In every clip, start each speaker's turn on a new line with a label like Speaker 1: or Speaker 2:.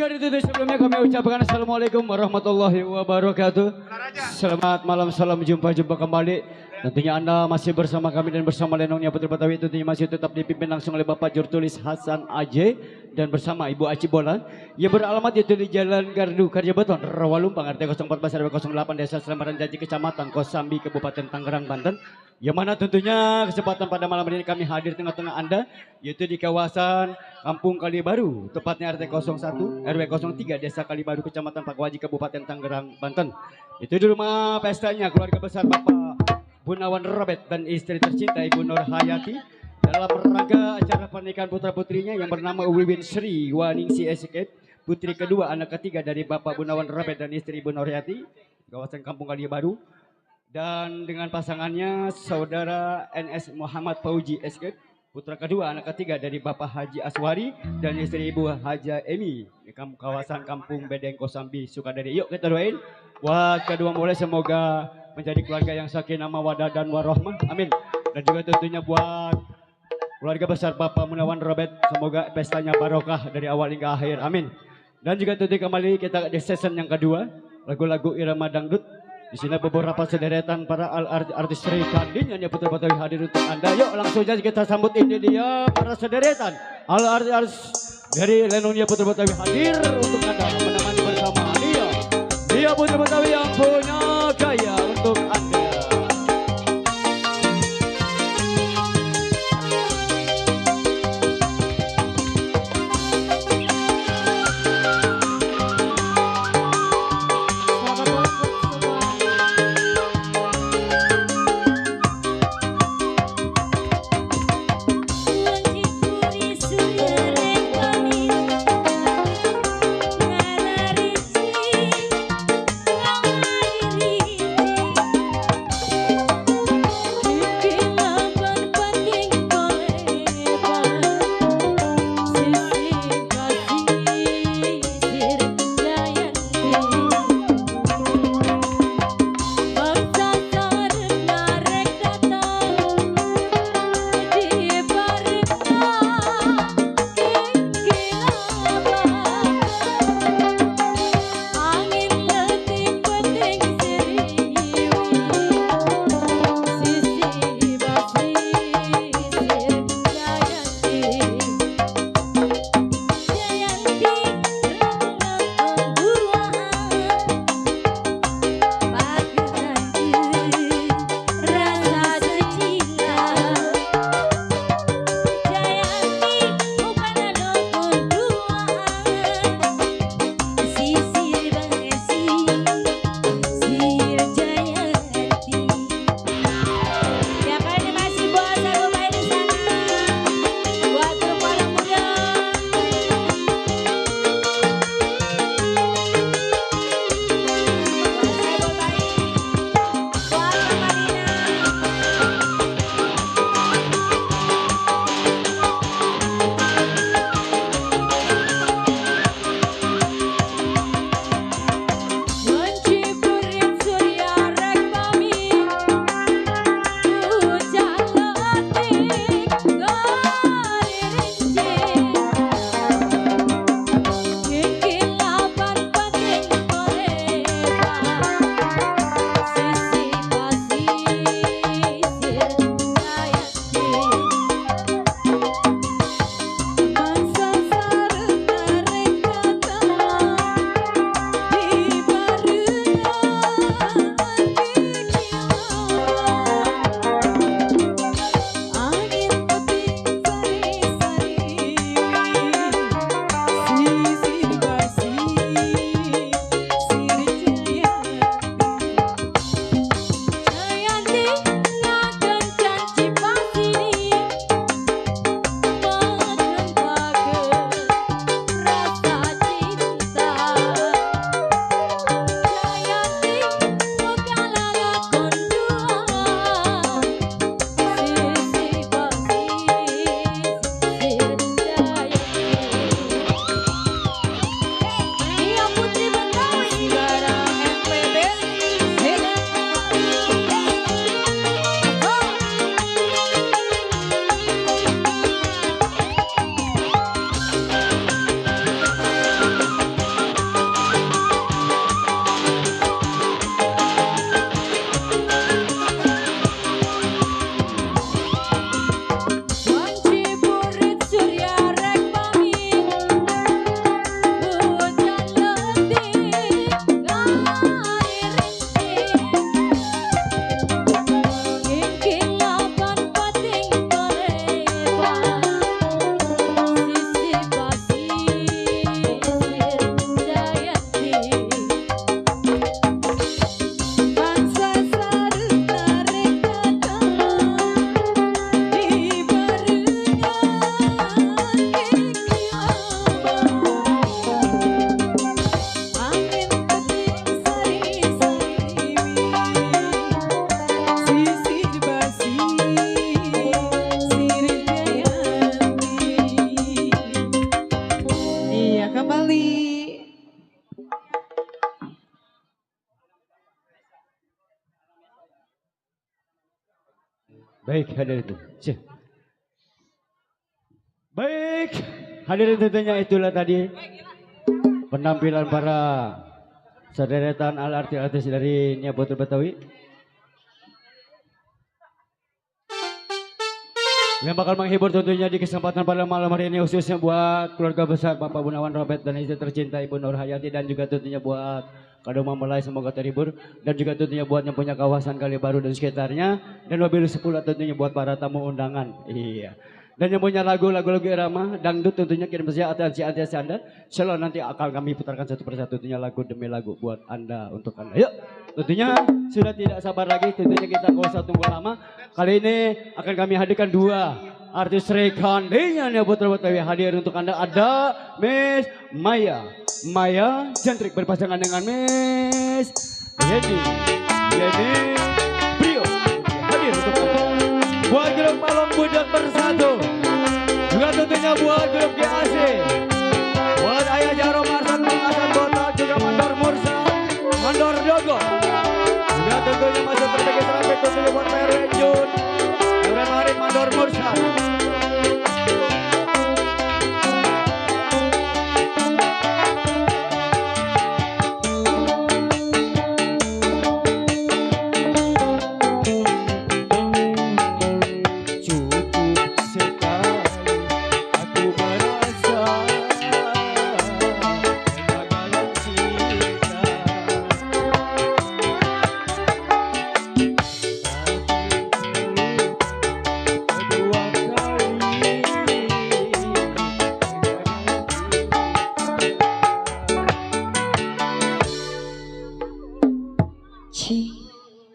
Speaker 1: Jika itu sebelumnya kami ucapkan Assalamualaikum warahmatullahi wabarakatuh. Selamat malam, salam jumpa kembali. Tentunya Anda masih bersama kami dan bersama Lenongnya Putri Betawi, tentunya masih tetap dipimpin langsung oleh Bapak Jurtulis Hasan Aje dan bersama Ibu Aci Bolan yang beralamat itu di Jalan Gardu Karyabeton, Rawalumpang, RT 014 RW 08 Desa Selamaran Janji Kecamatan Kosambi, Kabupaten Tangerang, Banten. Yang mana tentunya kesempatan pada malam ini kami hadir tengah-tengah Anda yaitu di kawasan Kampung Kalibaru, tepatnya RT 01 RW 03 Desa Kalibaru Kecamatan Pakwaji Kabupaten Tangerang, Banten. Itu di rumah pestanya keluarga besar Bapak Gunawan Robert dan istri tercinta Ibu Nur Hayati dalam rangka acara pernikahan putra-putrinya yang bernama Wiwin Sri Waningsi Escape, putri kedua anak ketiga dari Bapak Gunawan Robert dan istri Ibu Nur Hayati, kawasan Kampung Kalibaru. Dan dengan pasangannya saudara NS Muhammad Fauji Escape, putra kedua anak ketiga dari Bapak Haji Aswari dan istri Ibu Haja Emi di kawasan Kampung Bedeng Kosambi Sukadadi. Yuk kita doain buat kedua mempelai semoga menjadi keluarga yang sakinah mawaddah dan warahmah. Amin. Dan juga tentunya buat keluarga besar Bapak Gunawan Robert, semoga pestanya barokah dari awal hingga akhir. Amin. Dan juga tentunya kembali kita di season yang kedua, lagu-lagu irama dangdut. Di sini beberapa sederetan para artis Sri Kandin yang Putra Betawi hadir untuk Anda. Yuk langsung saja kita sambut, ini dia para sederetan artis dari Lenongnya Putra Betawi hadir untuk Anda menemani bersama dia. Dia Putra Betawi yang punya gaya untuk Anda.
Speaker 2: Diri
Speaker 1: Baik, hadirin itu. Baik, hadirin tentunya itulah tadi penampilan para sederetan artis dari Nia Putri Betawi yang bakal menghibur tentunya di kesempatan pada malam hari ini, khususnya buat keluarga besar Bapak Gunawan Robert dan istri tercinta Ibu Nur Hayati, dan juga tentunya buat Kado Mamelai semoga terhibur, dan juga tentunya buat yang punya kawasan Kali Baru dan sekitarnya, dan mobil 10 tentunya buat para tamu undangan. Iya. Dan yang punya lagu-lagu irama dangdut tentunya kirim saja atensi Anda. Selalu nanti akan kami putarkan satu persatu tentunya lagu demi lagu buat Anda, untuk Anda. Yuk, tentunya sudah tidak sabar lagi, tentunya kita gak usah tunggu lama. Kali ini akan kami hadirkan dua artis rekandinya Nia Putri Betawi. Hadir untuk Anda ada Miss Maya Jentrik berpasangan dengan Miss Yeni Brio. Hadir untuk Anda. Buat grup Palong Budak Bersatu, juga tentunya buat grup GAC, buat Ayah Jaro Marsan Pengasan Botak, juga Mandor Mursa, Mandor Dogo, juga tentunya masuk terbagai terakhir tentunya buat PRW Jun, Duran Marit Mandor Mursa.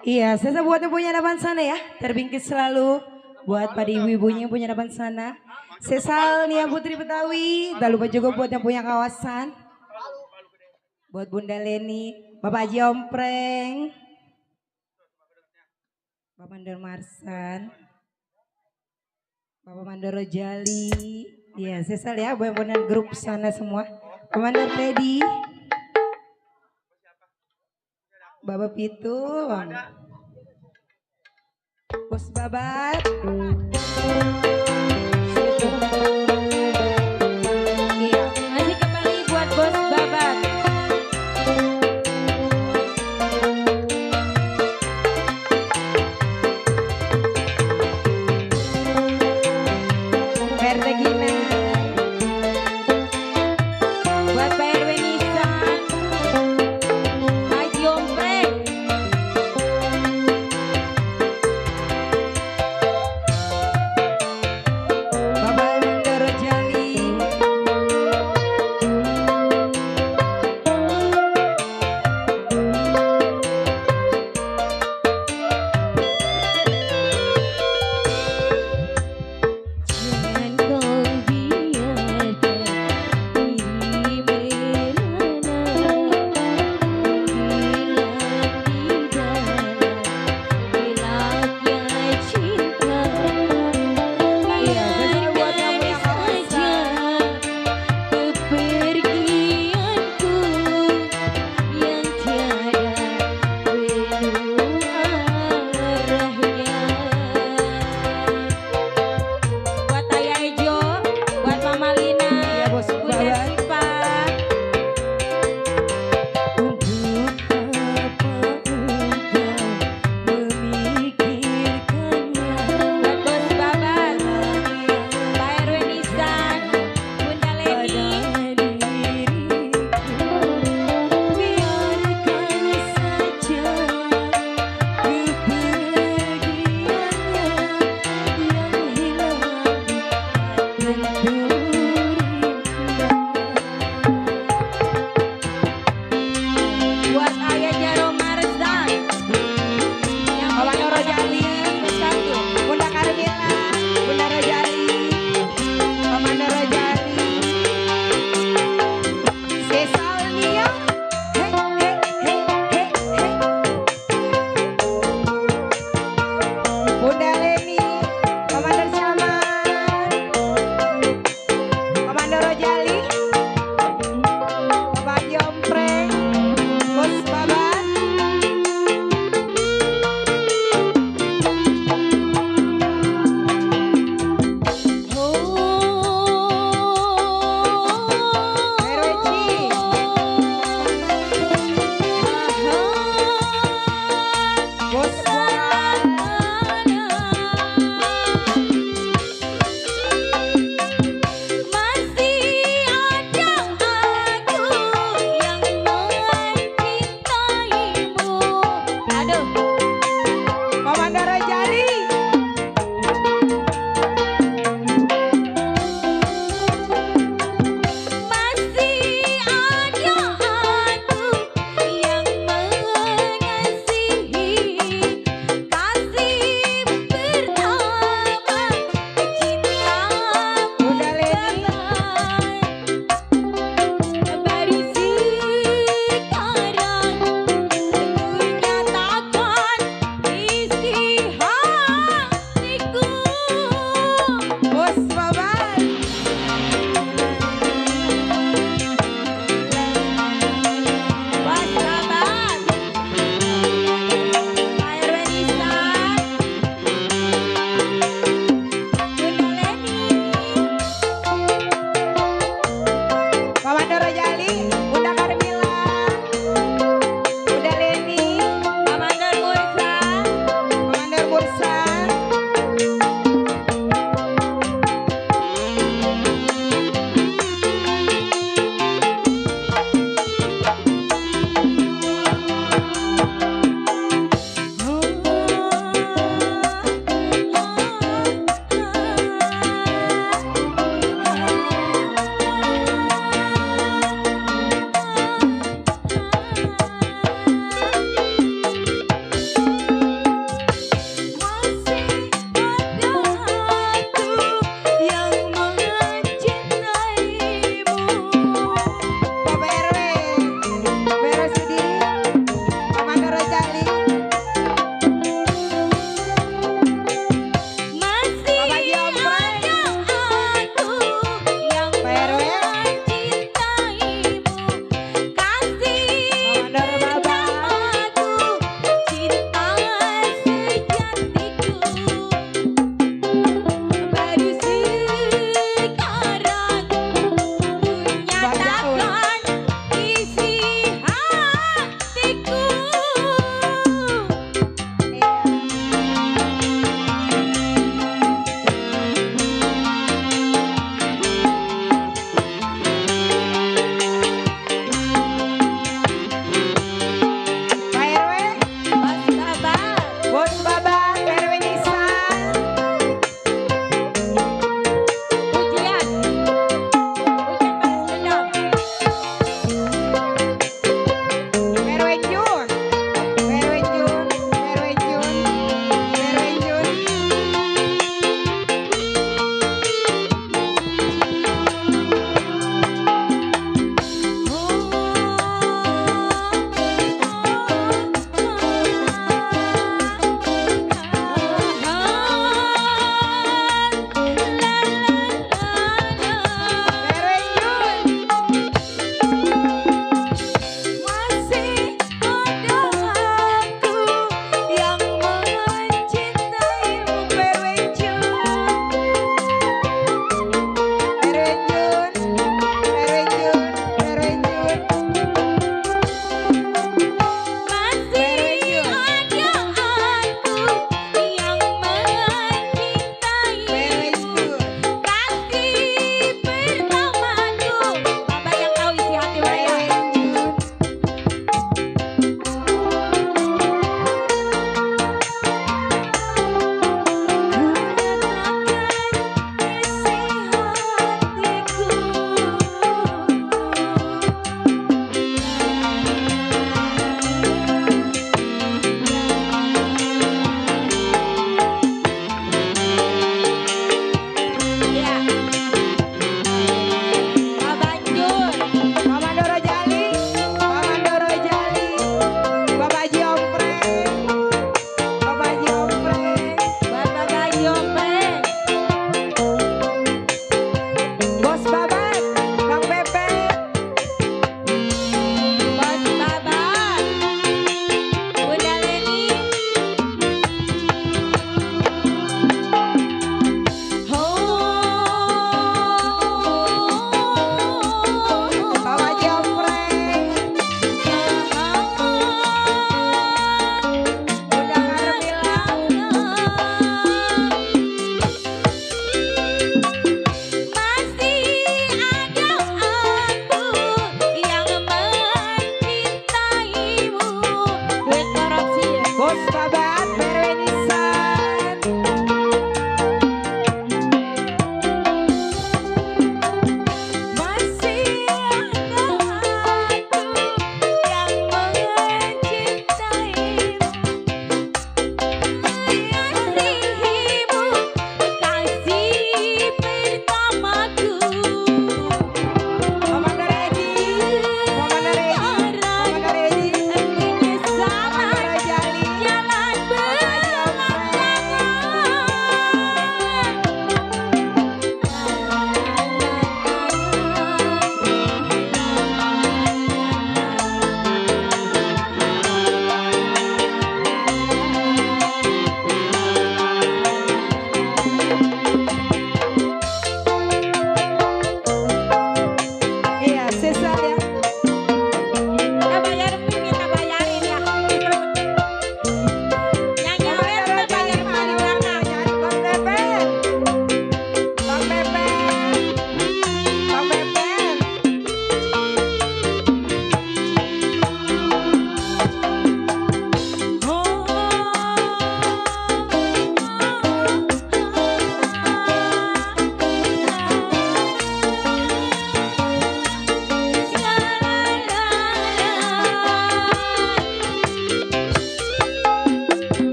Speaker 2: Iya, saya buat yang punya depan sana ya, terbingkis selalu buat pada ibu-ibunya yang punya depan sana. Sesal Nia Putri Betawi, tak lupa juga buat yang punya kawasan. Buat Bunda Leni, Bapak Haji Ompreng, Bapak Mandor Marsan, Bapak Mandor Rojali. Iya, sesal ya buat yang punya grup sana semua. Bapak Mandor Teddy, Bapak Pitung, Bos Babat,
Speaker 3: Iya, masih kembali buat Bos Babat.
Speaker 2: Pertegina,
Speaker 3: Buat Pak RW Nisan, Haji Ompreng,
Speaker 2: Bapak Mandor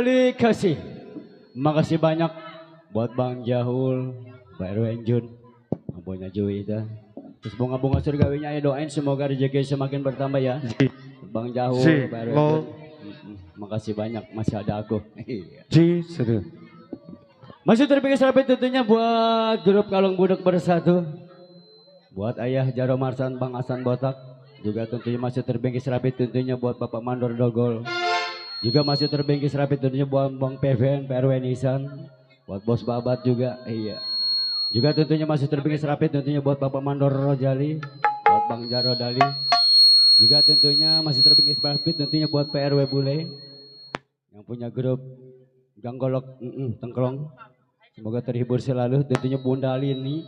Speaker 1: kembali kasih. Makasih banyak buat Bang Jahul, Pak Erwin Jun, punya Juwita. Terus bunga-bunga surgawinya ya doain semoga rezeki semakin bertambah ya. Bang Jahul, Pak Erwin Jun. Makasih banyak, masih ada aku.
Speaker 4: Seru.
Speaker 1: Masih terpikir rapi tentunya buat grup Kalong Budak Bersatu. Buat Ayah Jaro Marsan, Bang Hasan Botak. Juga tentunya masih terbingkis rapi tentunya buat Bapak Mandor Dogol. Juga masih terbingkis rapi tentunya buat Bang PVN, PRW Nisan. Buat Bos Babat juga, iya. Juga tentunya masih terbingkis rapi tentunya buat Bapak Mandor Rojali. Buat Bang Jaro Dali. Juga tentunya masih terbingkis rapi tentunya buat PRW Bule. Yang punya grup Ganggolok Tengklong. Semoga terhibur selalu tentunya Bunda Lini.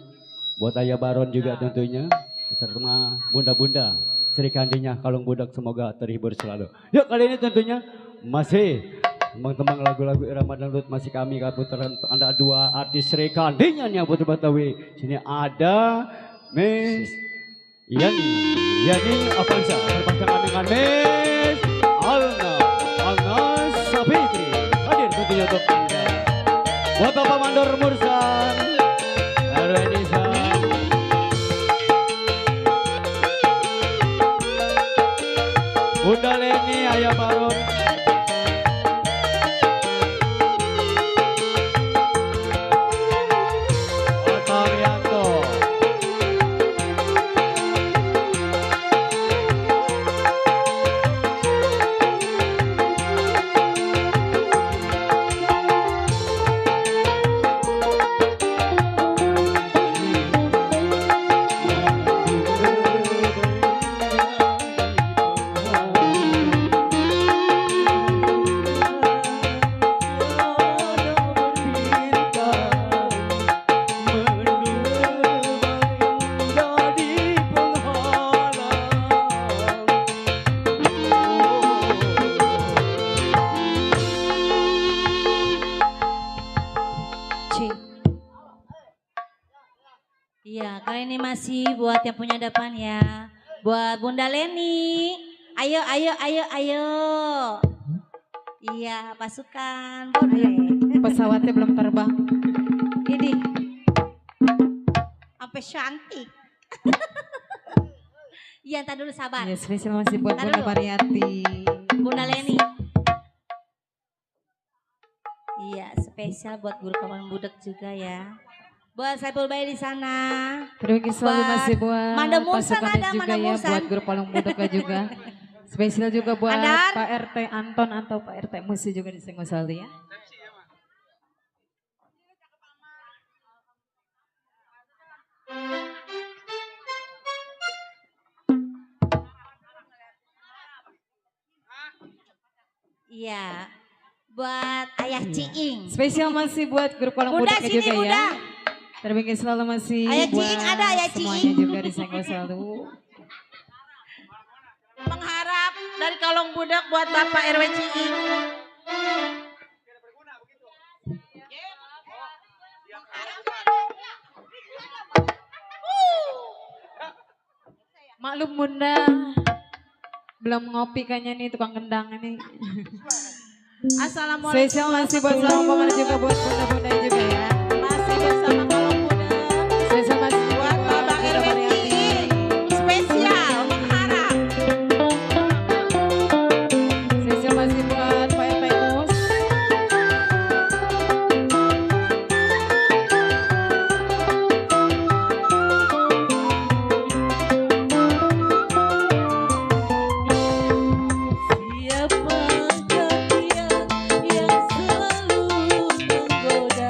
Speaker 1: Buat Ayah Baron juga tentunya. Serta Bunda-Bunda Sri Kandinya Kalong Budak semoga terhibur selalu. Yuk kali ini tentunya masih tembang lagu-lagu irama dangdut masih kami putaran ada dua artis Sri Kandinya nih Putri Betawi. Sini ada Miss Yani Avanza berpasangan dengan Miss Alna Sapitri. Hadir tentunya untuk Anda. Buat Bapak Mandor Mursan, Erwin Nisan. Bunda Leni, Ayah Baron. Otto Rianto.
Speaker 3: Iya, kali ini masih buat yang punya depan ya. Buat Bunda Leni. Ayo. Iya, pasukan. Boleh.
Speaker 2: Pesawatnya belum terbang.
Speaker 3: Ini. Sampai cantik. Iya, entar dulu sabar.
Speaker 2: Ya, spesial masih buat
Speaker 3: Ntar
Speaker 2: Bunda
Speaker 3: dulu.
Speaker 2: Variati.
Speaker 3: Bunda Leni. Iya, spesial buat guru Kalong Budak juga ya. Buat Saiful Bayi di sana.
Speaker 2: Terima kasih selalu
Speaker 3: Buat
Speaker 2: masih buat
Speaker 3: Manda Mursan
Speaker 2: pasukannya
Speaker 3: ada,
Speaker 2: juga
Speaker 3: Manda
Speaker 2: ya,
Speaker 3: Mursan.
Speaker 2: buat grup Kalong Budak juga. Spesial juga buat
Speaker 3: Andar.
Speaker 2: Pak RT Anton atau Pak RT Musi juga di Singosari ya.
Speaker 3: Iya. Buat Ayah Ciing.
Speaker 2: Spesial masih buat grup Kalong
Speaker 3: Bunda
Speaker 2: Budaknya
Speaker 3: sini
Speaker 2: juga
Speaker 3: Bunda.
Speaker 2: ya. Terima kasih selalu masih
Speaker 3: Ayah
Speaker 2: buat
Speaker 3: Ciing ada, Ayah
Speaker 2: semuanya
Speaker 3: Ciing.
Speaker 2: juga di Singosari.
Speaker 3: Mengharap dari Kalong Budak buat Bapak RW Ciing.
Speaker 2: Maklum Bunda, belum ngopi kayaknya nih tukang kendang ini.
Speaker 3: Assalamualaikum.
Speaker 2: Spesial masih buat selalu pemenang juga buat bunda-bunda juga ya.
Speaker 3: Masih bersama Kalong Budak.
Speaker 2: Spesial masih
Speaker 3: Buat Bapak
Speaker 2: Bunda
Speaker 3: RW
Speaker 2: Variati.
Speaker 3: Ciing. Spesial mengharap.
Speaker 2: Spesial masih buat Pak RT Mus.
Speaker 3: Siapakah dia yang selalu menggoda?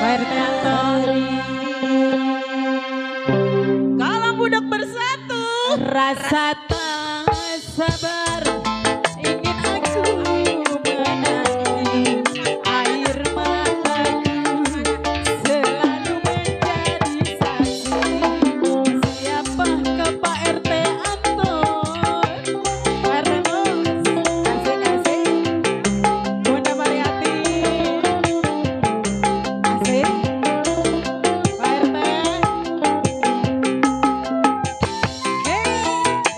Speaker 2: Pak RT Antori. Kalau budak bersatu rasa tak sabar ingin aku menanti air mataku selalu menjadi saksi. Siapakah Pak RT Anton? Karena kasih Bunda Mariati kasih Pak RT.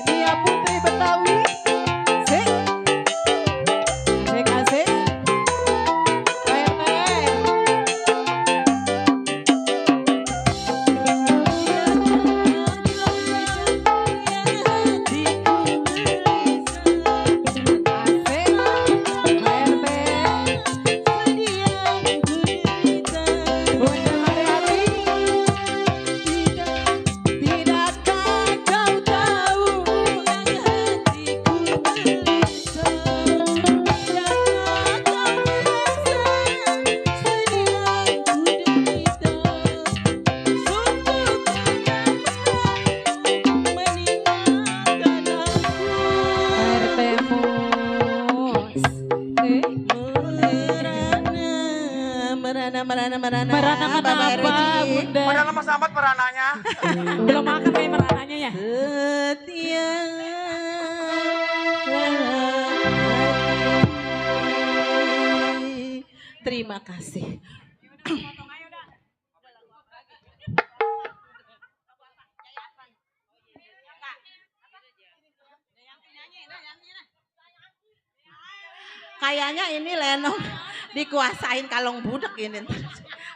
Speaker 2: Nia Putri Betawi kasih kasih Pak RT. Merana kenapa Bunda?
Speaker 4: Pada lemas amat perananya.
Speaker 2: Belum makan kayak merananya ya? Terima kasih. Kayaknya ini Lenong dikuasain kalong budak ini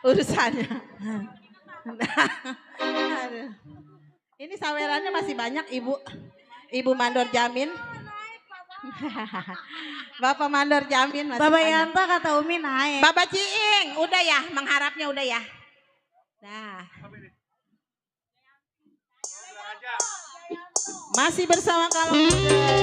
Speaker 2: urusannya. Aduh. Ini sawerannya masih banyak Ibu Mandor Jamin. Bapak Mandor Jamin masih
Speaker 3: Bapak
Speaker 2: banyak.
Speaker 3: Yanto kata Umi naik.
Speaker 2: Bapak Ciing, udah ya, mengharapnya udah ya. Nah. Masih bersama kalong budak.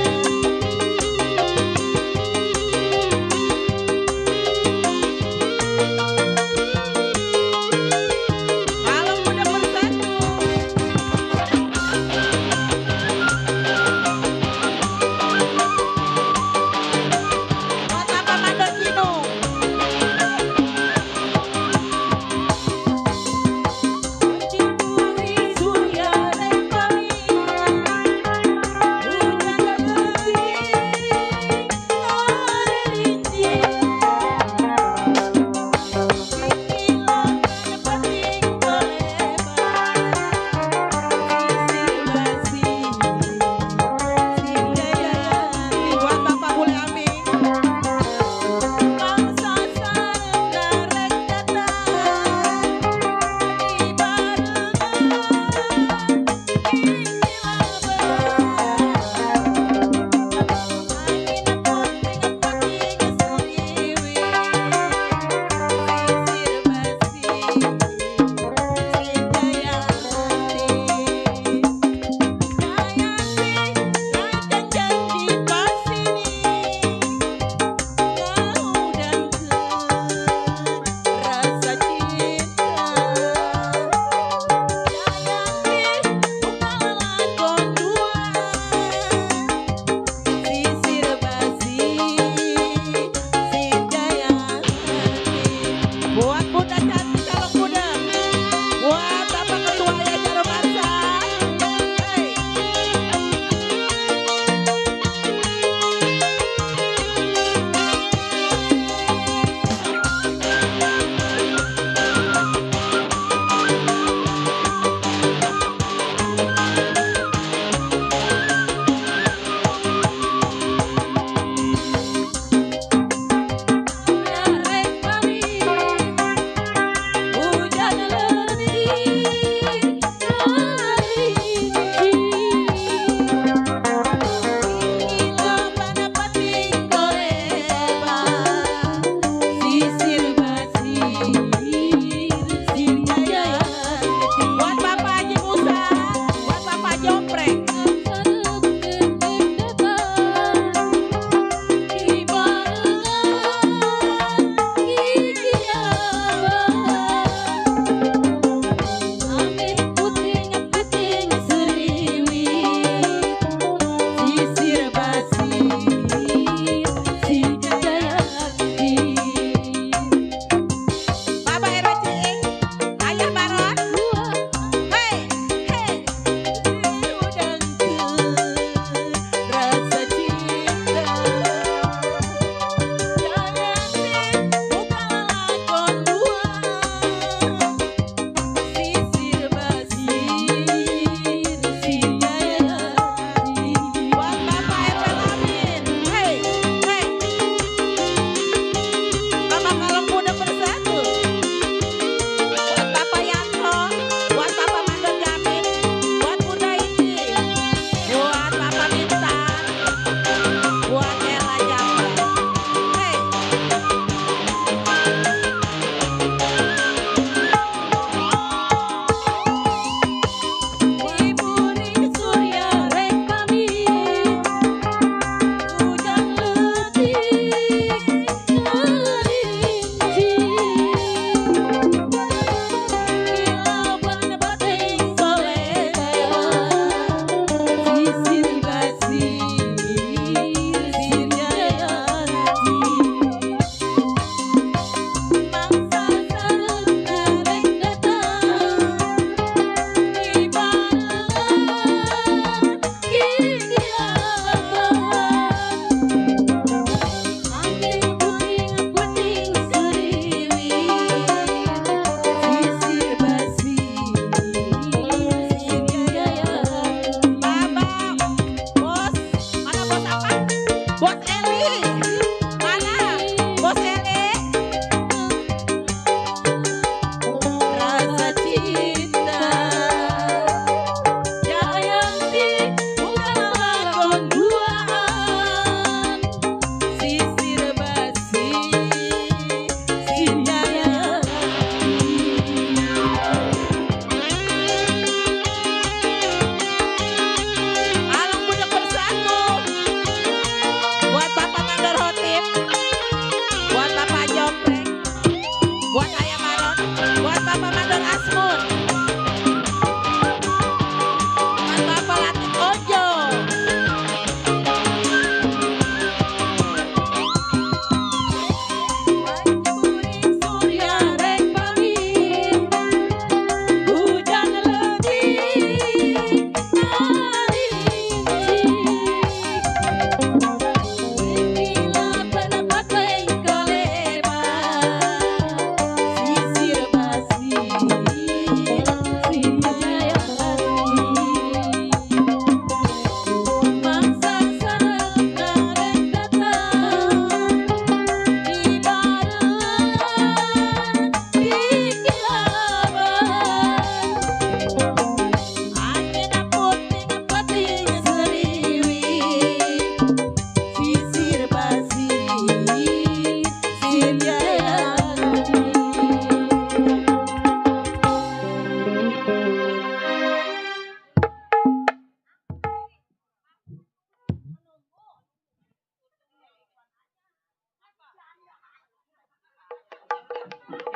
Speaker 2: Surya Rempali, hujan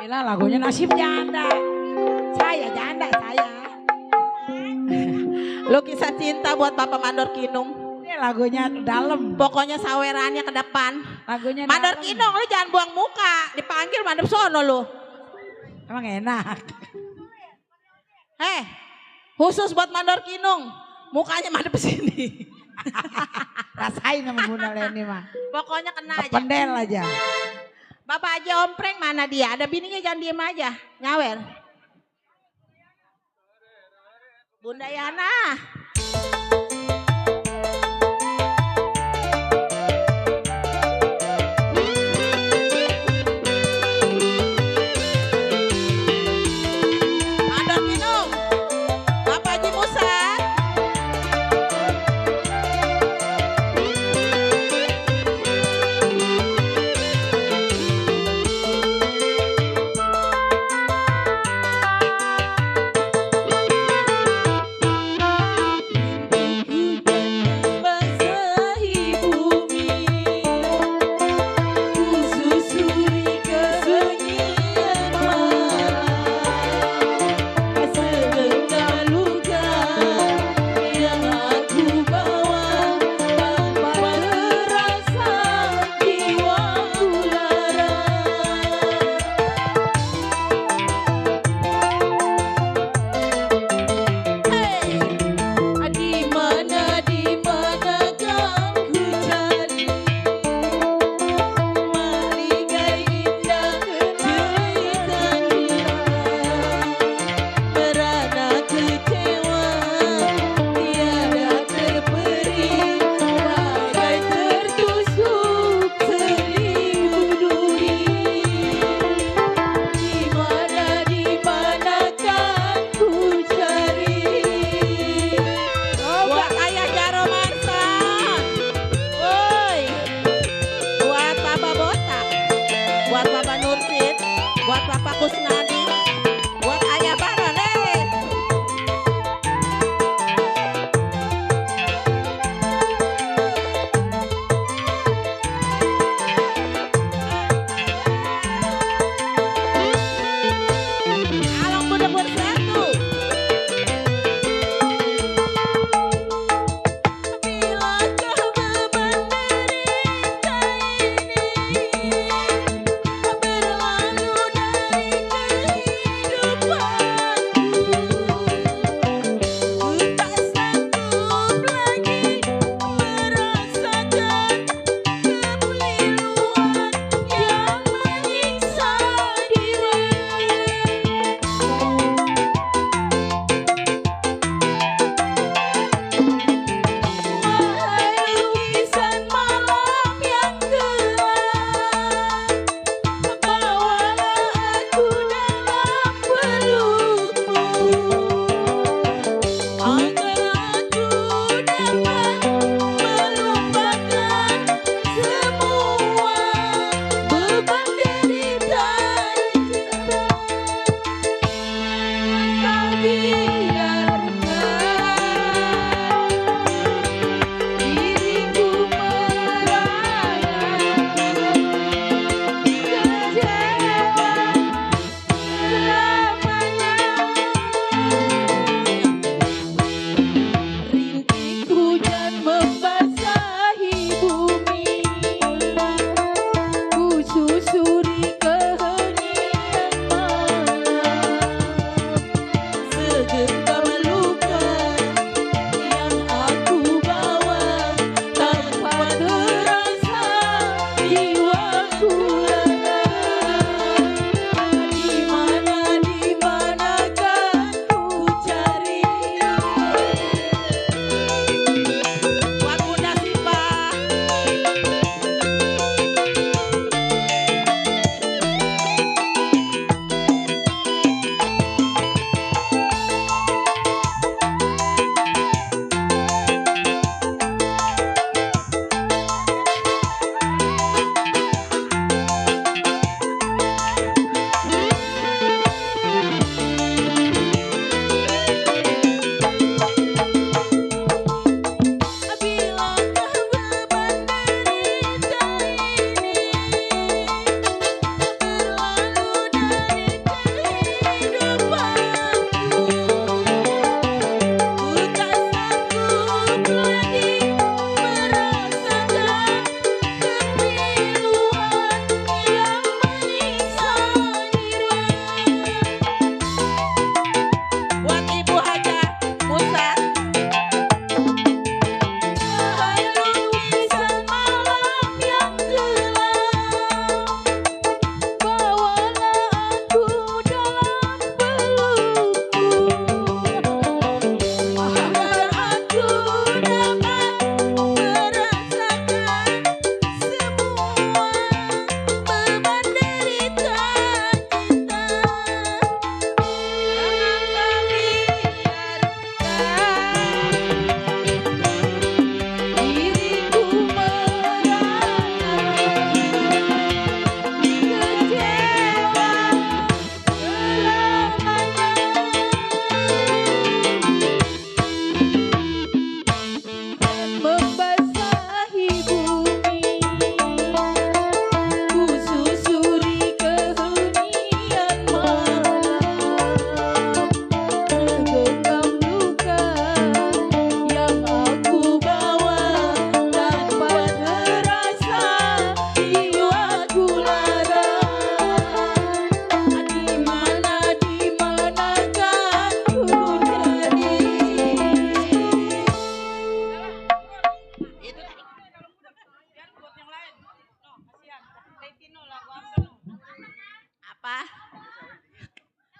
Speaker 2: Inilah lagunya Nasib Janda. Saya janda saya.
Speaker 4: Lukisan cinta buat Bapak Mandor Kinung.
Speaker 2: Ini lagunya dalam.
Speaker 4: Pokoknya sawerannya ke depan.
Speaker 2: Lagunya
Speaker 4: Mandor
Speaker 2: dalam.
Speaker 4: Kinung, lu jangan buang muka. Dipanggil mandor sono lu.
Speaker 2: Emang enak.
Speaker 4: Khusus buat Mandor Kinung. Mukanya madep sini.
Speaker 2: Rasain sama Bunda Leni mah.
Speaker 4: Pokoknya kena aja.
Speaker 2: Pendel aja.
Speaker 4: Bapak Haji Ompreng mana dia? Ada bininya jangan diem aja. Nyawer. Bunda Yana. Mandor Kinung. Bapak Haji Musa.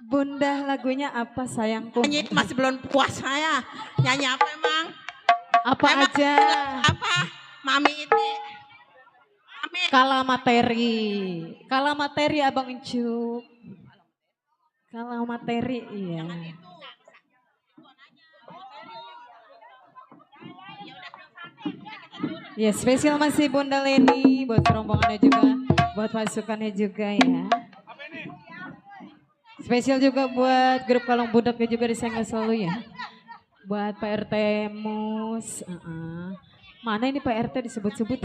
Speaker 2: Bunda lagunya apa sayangku?
Speaker 4: Nyanyi masih belum puas saya. Nyanyi apa emang?
Speaker 2: Apa
Speaker 4: Emang
Speaker 2: aja?
Speaker 4: Apa? Mami ini. Mami.
Speaker 2: Kala materi Abang Encuk. Kala materi iya. Ya spesial masih Bunda Leni buat rombongannya juga, buat pasukannya juga ya. Spesial juga buat grup Kalong Budaknya juga disayang selalu ya. Buat Pak RT Mus. Mana ini Pak RT disebut-sebut?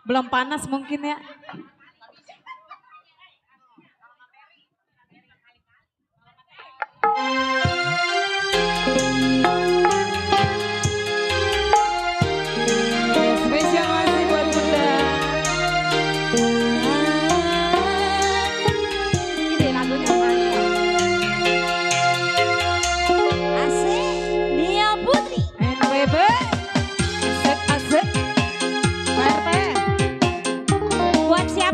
Speaker 2: Belum panas mungkin ya. Spesial masih buat Bunda. Ini lagunya mantap.
Speaker 3: Asik, Nia Putri.
Speaker 2: NWB. Asik. Pak RT.
Speaker 3: Buat siapa?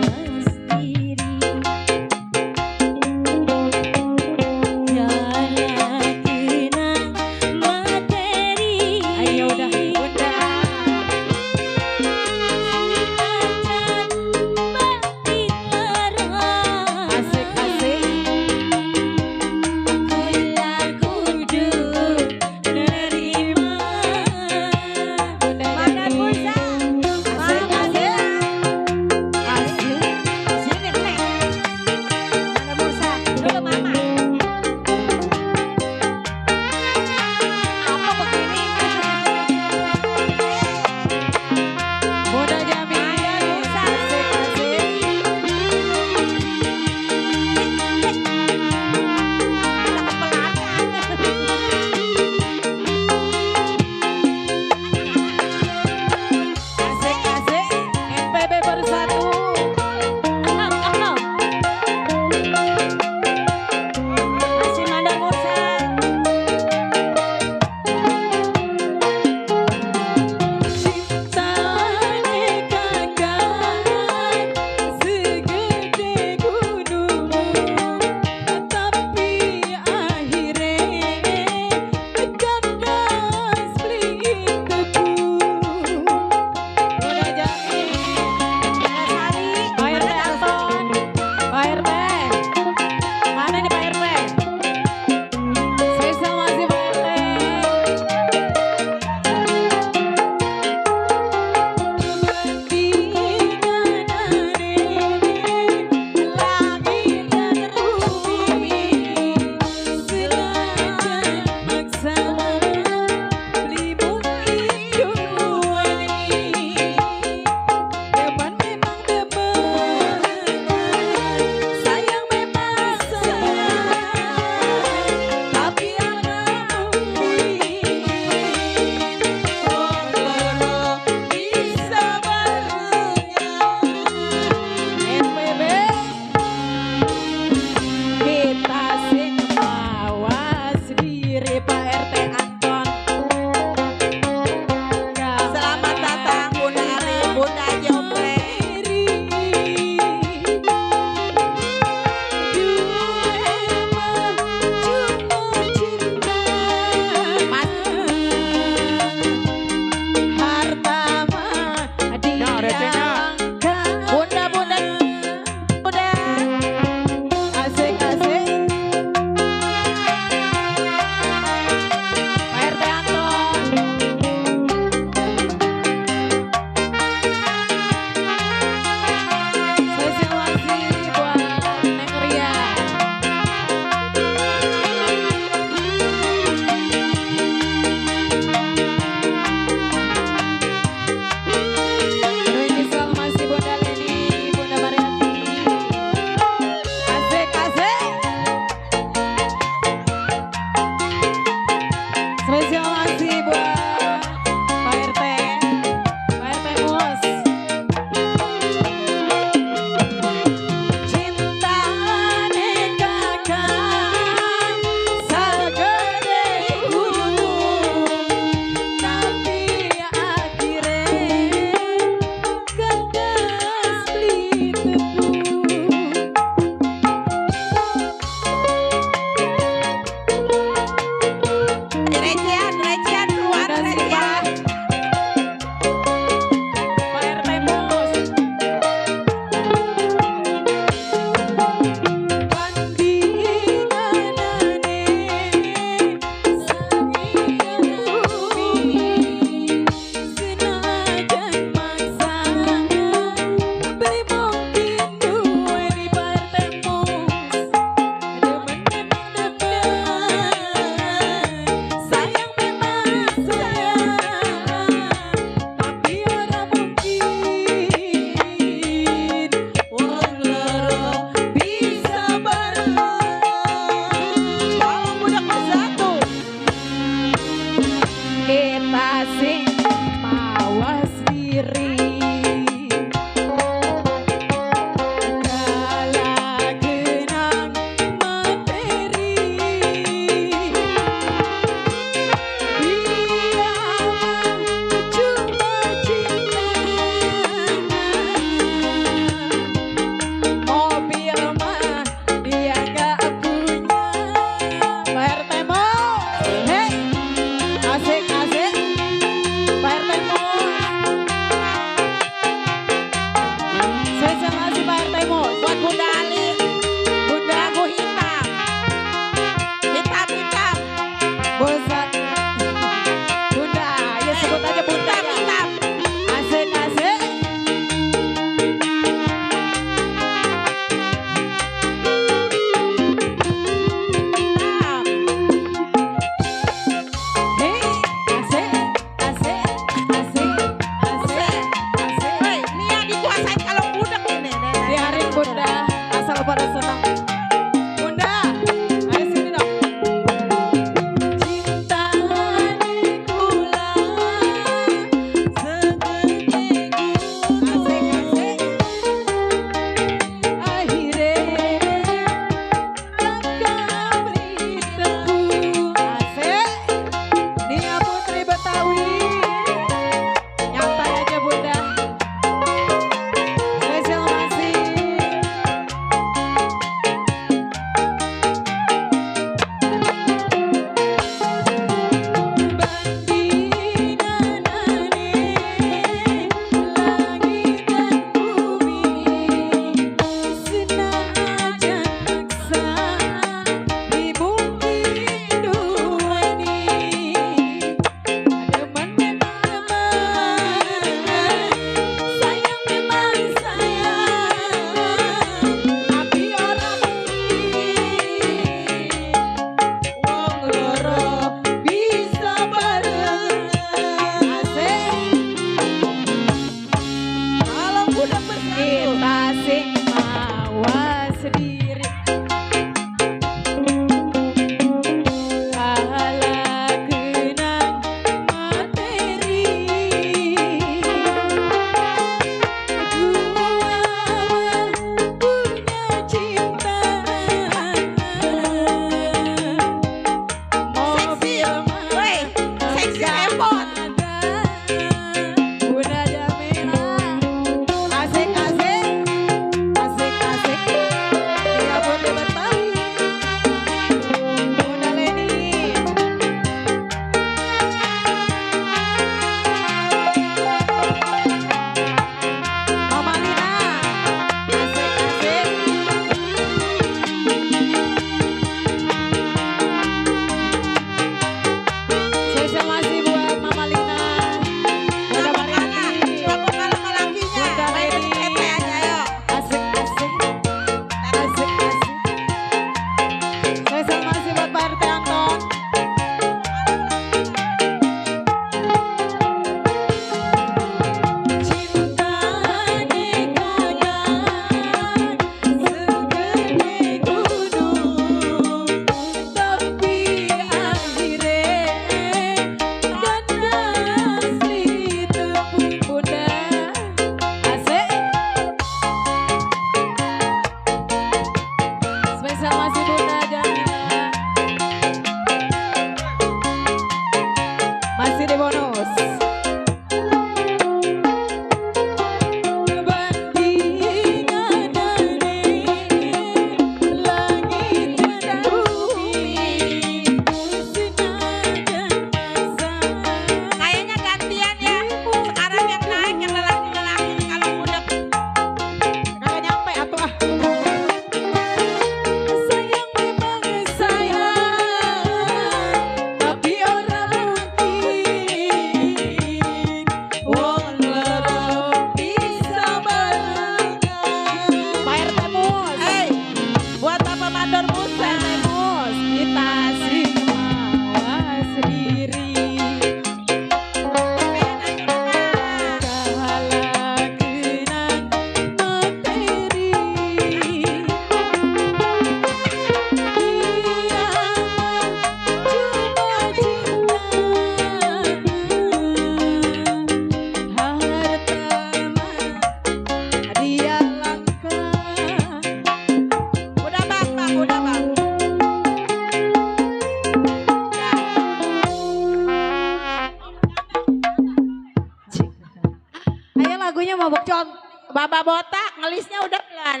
Speaker 2: lagunya mabok con.
Speaker 4: Baba botak ngelisnya udah kan.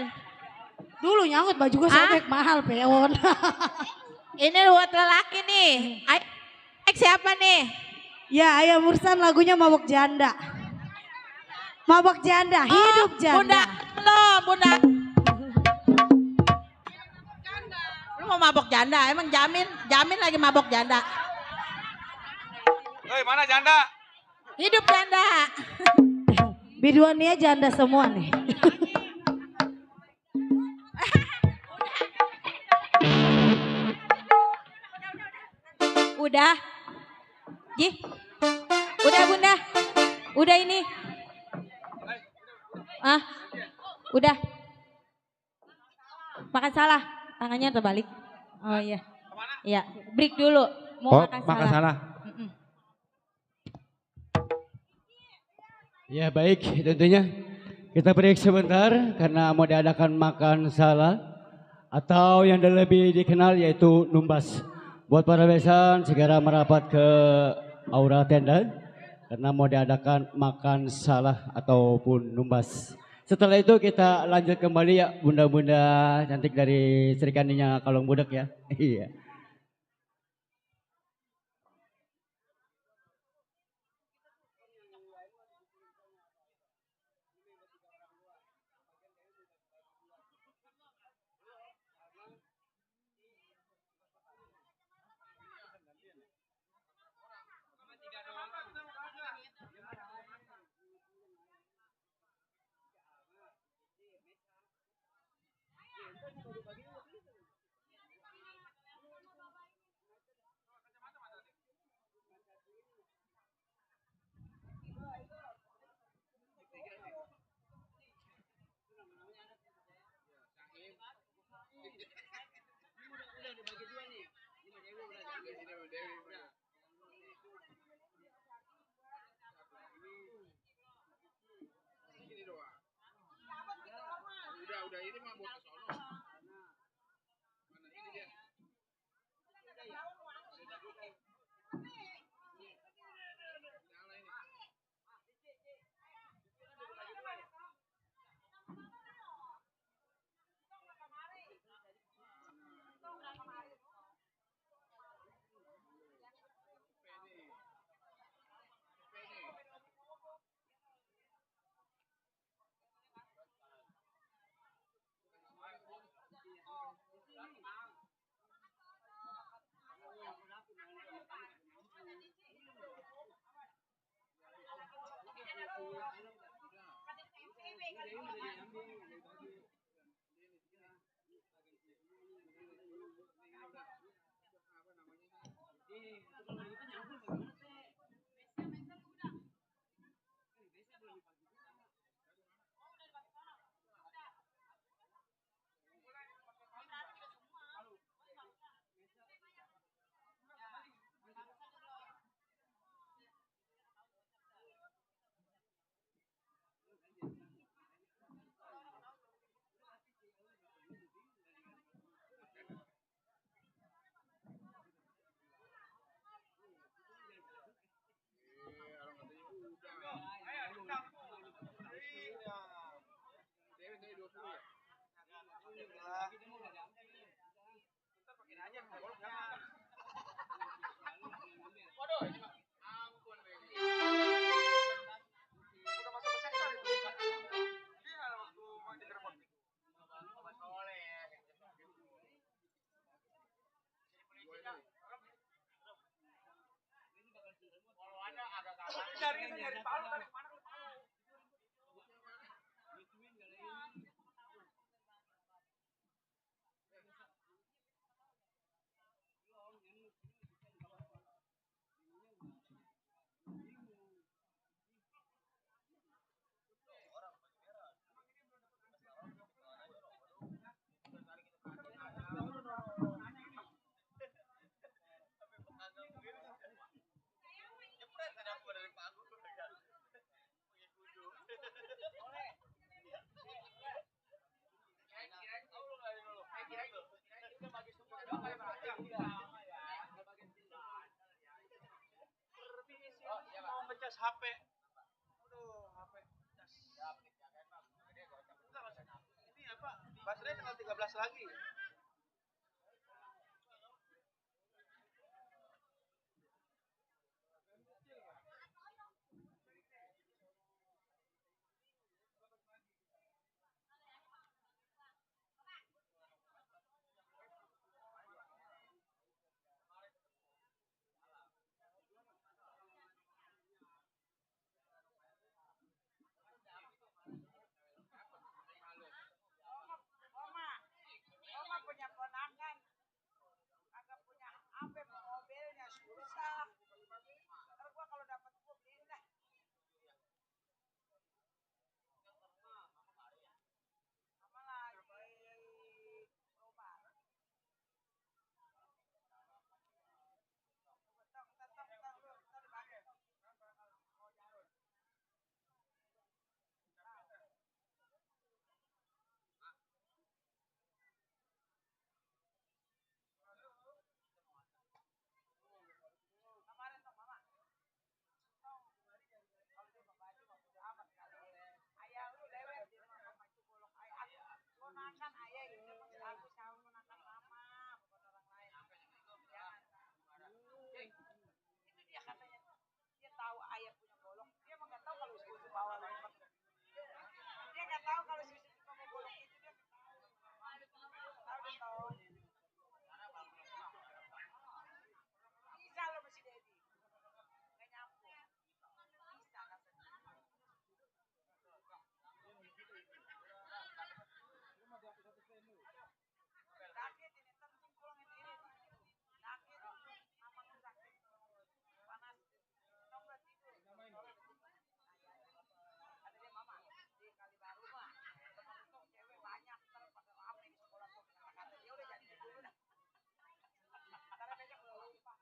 Speaker 2: Dulu nyangkut baju gue sobek mahal peon.
Speaker 4: Ini buat lelaki nih. Siapa nih?
Speaker 2: Ya Ayah Mursan lagunya mabok janda. Mabok janda, hidup
Speaker 4: Bunda
Speaker 2: janda.
Speaker 4: lo, bunda. Lu mau mabok janda? Emang jamin lagi mabok janda.
Speaker 5: Hei, mana janda?
Speaker 4: Hidup janda.
Speaker 2: Biduannya janda semua nih.
Speaker 3: Udah. Ji. Udah bunda. Udah ini. Ah. Udah. Makan salah. Tangannya terbalik. Oh iya. Iya. Break dulu. Mau makan salah. Mm-mm.
Speaker 1: Ya baik, tentunya kita break sebentar karena mau diadakan makan salah atau yang lebih dikenal yaitu numbas. Buat para besan segera merapat ke aura tenda karena mau diadakan makan salah ataupun numbas. Setelah itu kita lanjut kembali ya bunda-bunda cantik dari Serikaninya Kalong Budak ya. Iya.
Speaker 5: Udah ini mah buat kesono. Mana ini dia? Mau ngecas HP. Aduh, HP cas. Baterai tinggal 13 lagi.
Speaker 4: Oma punya ponakan, agak punya apa mobilnya susah. Ntar gua kalau dapat gua beliin dah. Sama lagi rumah. Tetap lu, ntar dipakai. Kemarin tuh mama. Kalau dia mau baju mau bodo amat kali. Ayah lu lewat di rumah mama itu bolong ayah. Ponakan ayah gitu aku sama ponakan mama bukan orang lain. Itu dia katanya. Dia tahu ayah punya bolong. Dia mah nggak tahu kalau susu bawa lempet. Dia nggak tahu kalau susu kamu bolong itu dia nggak tahu. Tahu dia tahu. Bisa lo masih Dedi. Nggak nyambung. Bisa katanya. Sakit ini tentu pulangin ini. Sakit, mamang sakit. Panas. Tau nggak tidur? Ada dia mama di Kalibaru mah. Temen tuh cewek banyak ntar pada rame di sekolah tuh. Kata dia udah jadi dulu dah. Ntar besok udah lupa.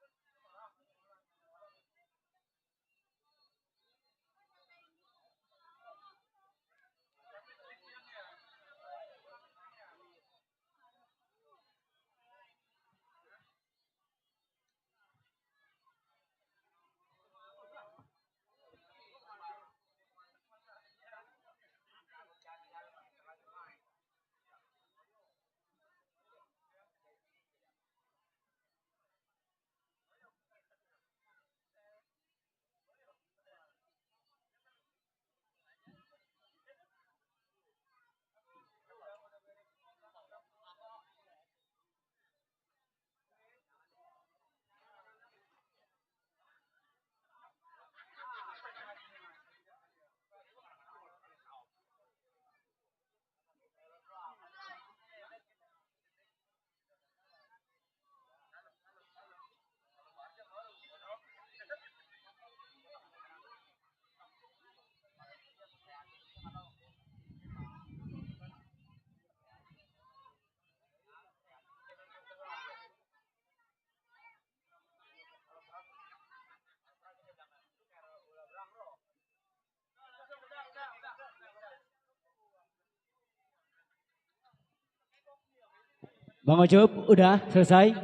Speaker 1: Bang Ucup, udah selesai?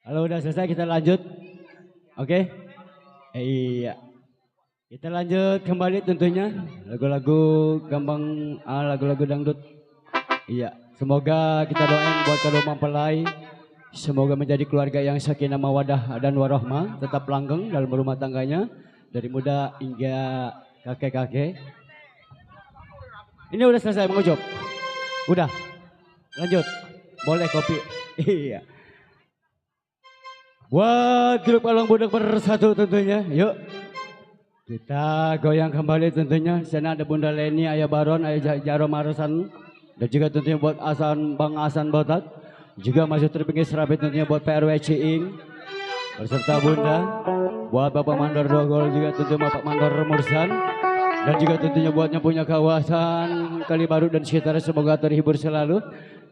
Speaker 1: Kalau udah selesai kita lanjut. Oke? Iya. Kita lanjut kembali tentunya. Lagu-lagu gampang, lagu-lagu dangdut. Iya. Semoga kita doain buat kedua mempelai. Semoga menjadi keluarga yang sakinah mawadah dan warahmah. Tetap langgeng dalam rumah tangganya. Dari muda hingga kakek-kakek. Ini udah selesai Bang Ucup? Udah? Lanjut? Boleh kopi. Iya. Buat grup Alang Budak Bersatu tentunya. Yuk. Kita goyang kembali tentunya. Di sana ada Bunda Leni, Ayah Baron, Ayah Jaro Marusan. Dan juga tentunya buat Bang Asan Botak. Juga masih terpinggir serapit tentunya buat PRW Ciing. Berserta Bunda. Buat Bapak Mandor Dogol juga tentunya Bapak Mandor Mursan. Dan juga tentunya buatnya punya kawasan Kalibaru dan sekitarnya semoga terhibur selalu.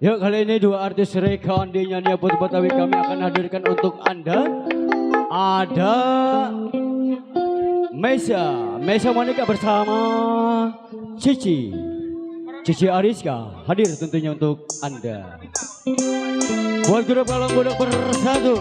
Speaker 1: Yuk kali ini dua artis rekon di nyanyi Putri Betawi kami akan hadirkan untuk Anda. Ada Mesa Monica bersama Cici Ariska hadir tentunya untuk Anda. Buat grup Alang Budak Bersatu.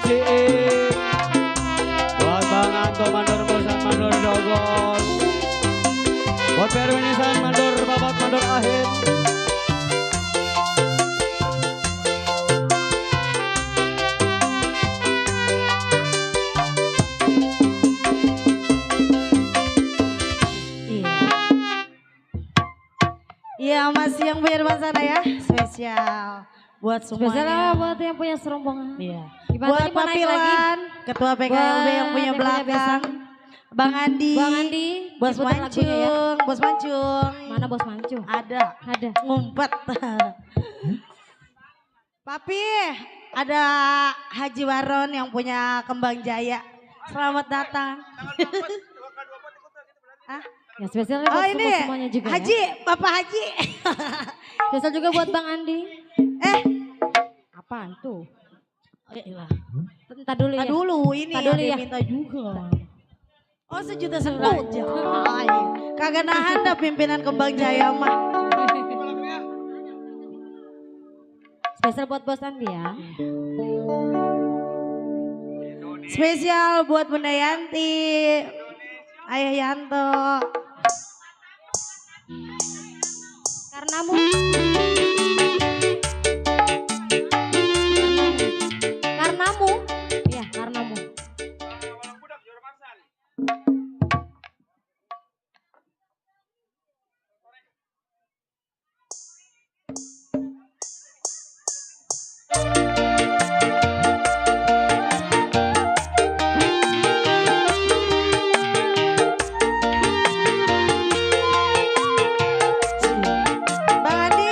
Speaker 1: Ciik. Buat Bang Anto Mandor Bosan Mandor Dogon. Buat Perwinisan Mandor Babat Mandor Ahin.
Speaker 2: Iya. Iya masih yang punya depan sana ya. Spesial buat
Speaker 3: Spesial
Speaker 2: semuanya.
Speaker 3: buat yang punya serombongan.
Speaker 2: Iya.
Speaker 3: Gimana
Speaker 2: Buat
Speaker 3: nih, mau naik lagi?
Speaker 2: Papilan, Ketua PKLB yang punya
Speaker 3: yang punya
Speaker 2: belakang. Bang Andi.
Speaker 3: Bang Andi,
Speaker 2: Bos
Speaker 3: diputar lagunya ya.
Speaker 2: Mancung. Bos Mancung.
Speaker 3: Mana Bos Mancu?
Speaker 2: Ada.
Speaker 3: Ada.
Speaker 2: Ngumpet. Papi, ada Haji Waron yang punya Kembang Jaya. Selamat datang. Hah?
Speaker 3: Ya spesialnya
Speaker 2: Oh
Speaker 3: buat
Speaker 2: ini
Speaker 3: semuanya juga
Speaker 2: Haji,
Speaker 3: ya.
Speaker 2: Bapak Haji.
Speaker 3: Spesial juga buat Bang Andi. Apaan tuh? Entar dulu ya.
Speaker 2: Tadi dulu ini
Speaker 3: Tadi dulu
Speaker 2: ada
Speaker 3: ya.
Speaker 2: yang minta juga. Oh 1,5 juta. Kagak nahan dah pimpinan Kembang Jaya mah.
Speaker 3: Spesial buat Bos Andi ya.
Speaker 2: Spesial buat Bunda Yanti. Ayah Yanto.
Speaker 3: Karenamu. Karenamu. Iya, karenamu.
Speaker 2: Bang Andi,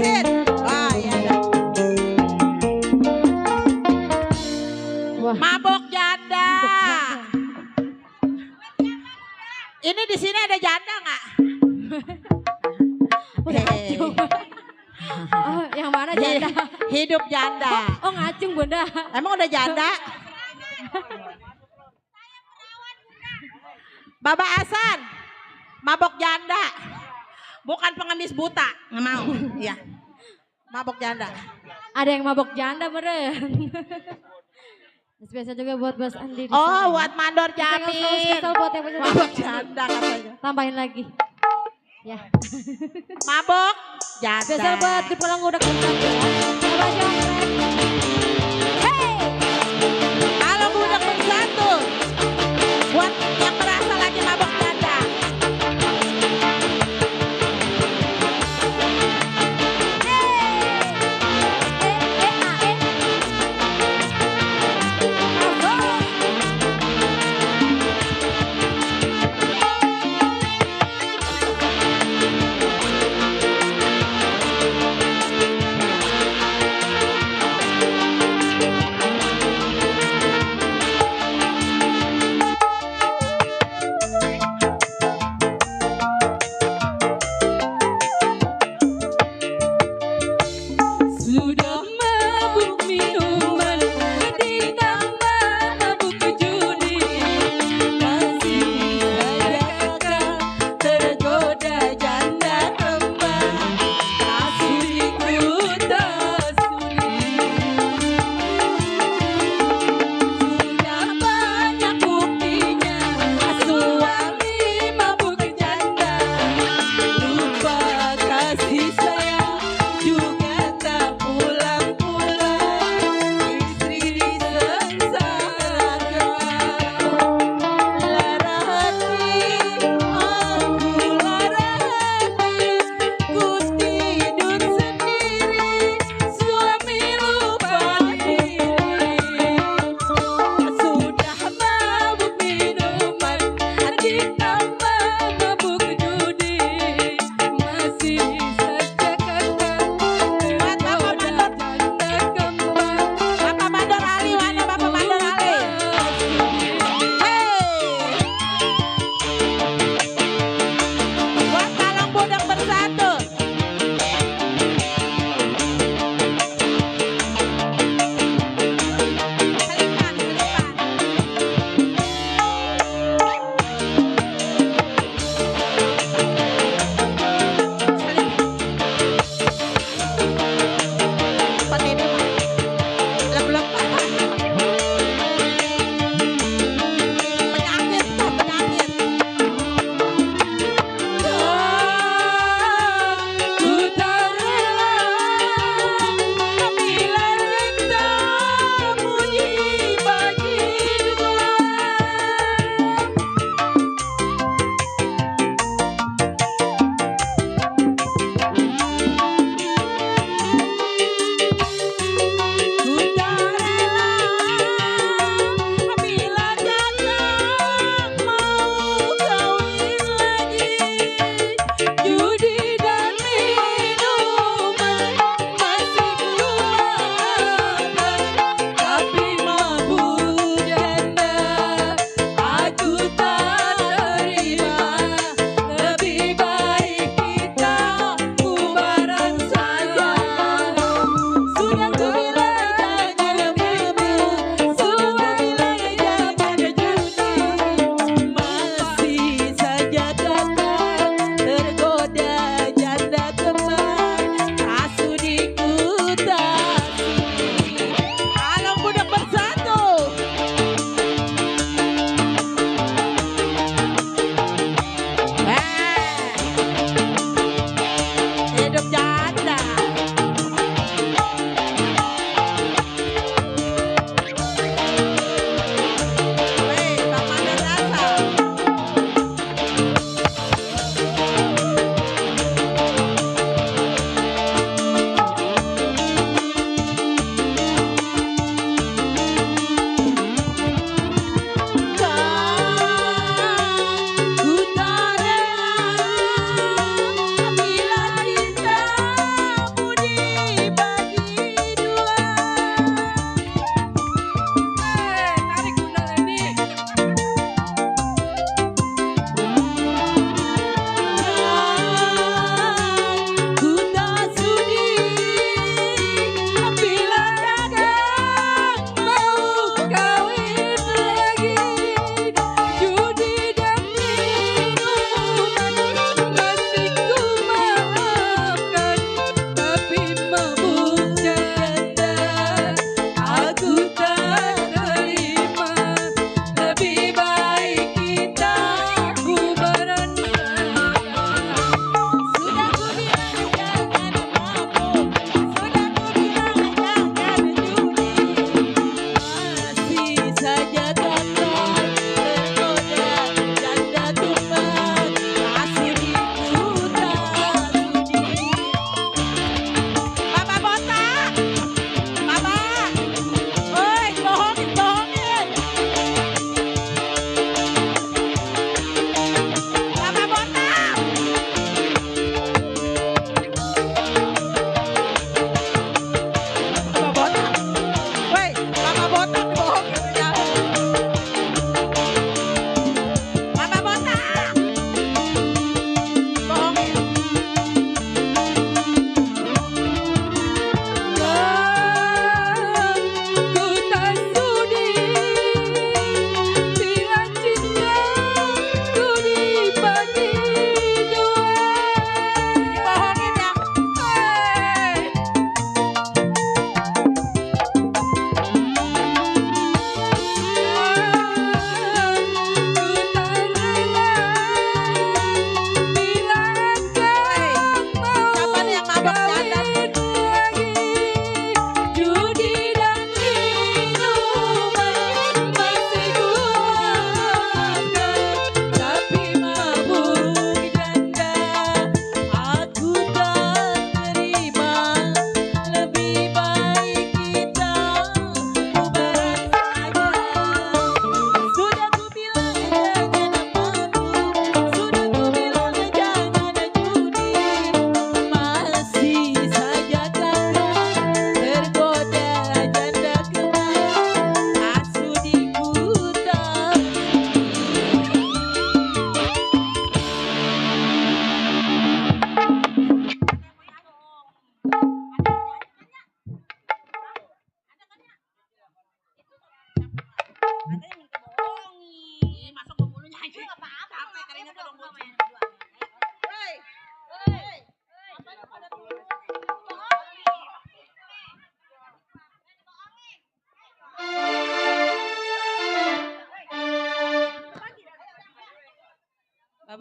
Speaker 4: terusin. Wah, iya dah.
Speaker 2: Wah.
Speaker 4: Mabok janda. Ini di sini ada janda nggak?
Speaker 3: Oh, yang mana janda?
Speaker 4: Hidup janda.
Speaker 3: Oh, ngacung Bunda.
Speaker 4: Emang udah janda? Baba Hasan, mabok janda. Bukan pengemis buta, nggak mau. Iya, mabok janda.
Speaker 3: Ada yang mabok janda meren. Spesial juga buat Bos Andi.
Speaker 4: Oh, buat mandor Jamin.
Speaker 3: Spesial buat yang punya
Speaker 4: Mabok janda katanya.
Speaker 3: Tambahin lagi. Ya.
Speaker 4: Mabok janda.
Speaker 3: Spesial buat di pulang udah kencang ya. Coba jongkrak. Hey.
Speaker 4: Kalau budak bersatu, buat yang merasa lagi mabok janda.
Speaker 3: Sudah mabuk minuman, ditambah mabuk judi, masih saja kakak tergoda janda kembang. Tak sulit ku tak sulit. Sudah banyak buktinya, suami mabuk janda, lupa kasih sayang juga tak pulang.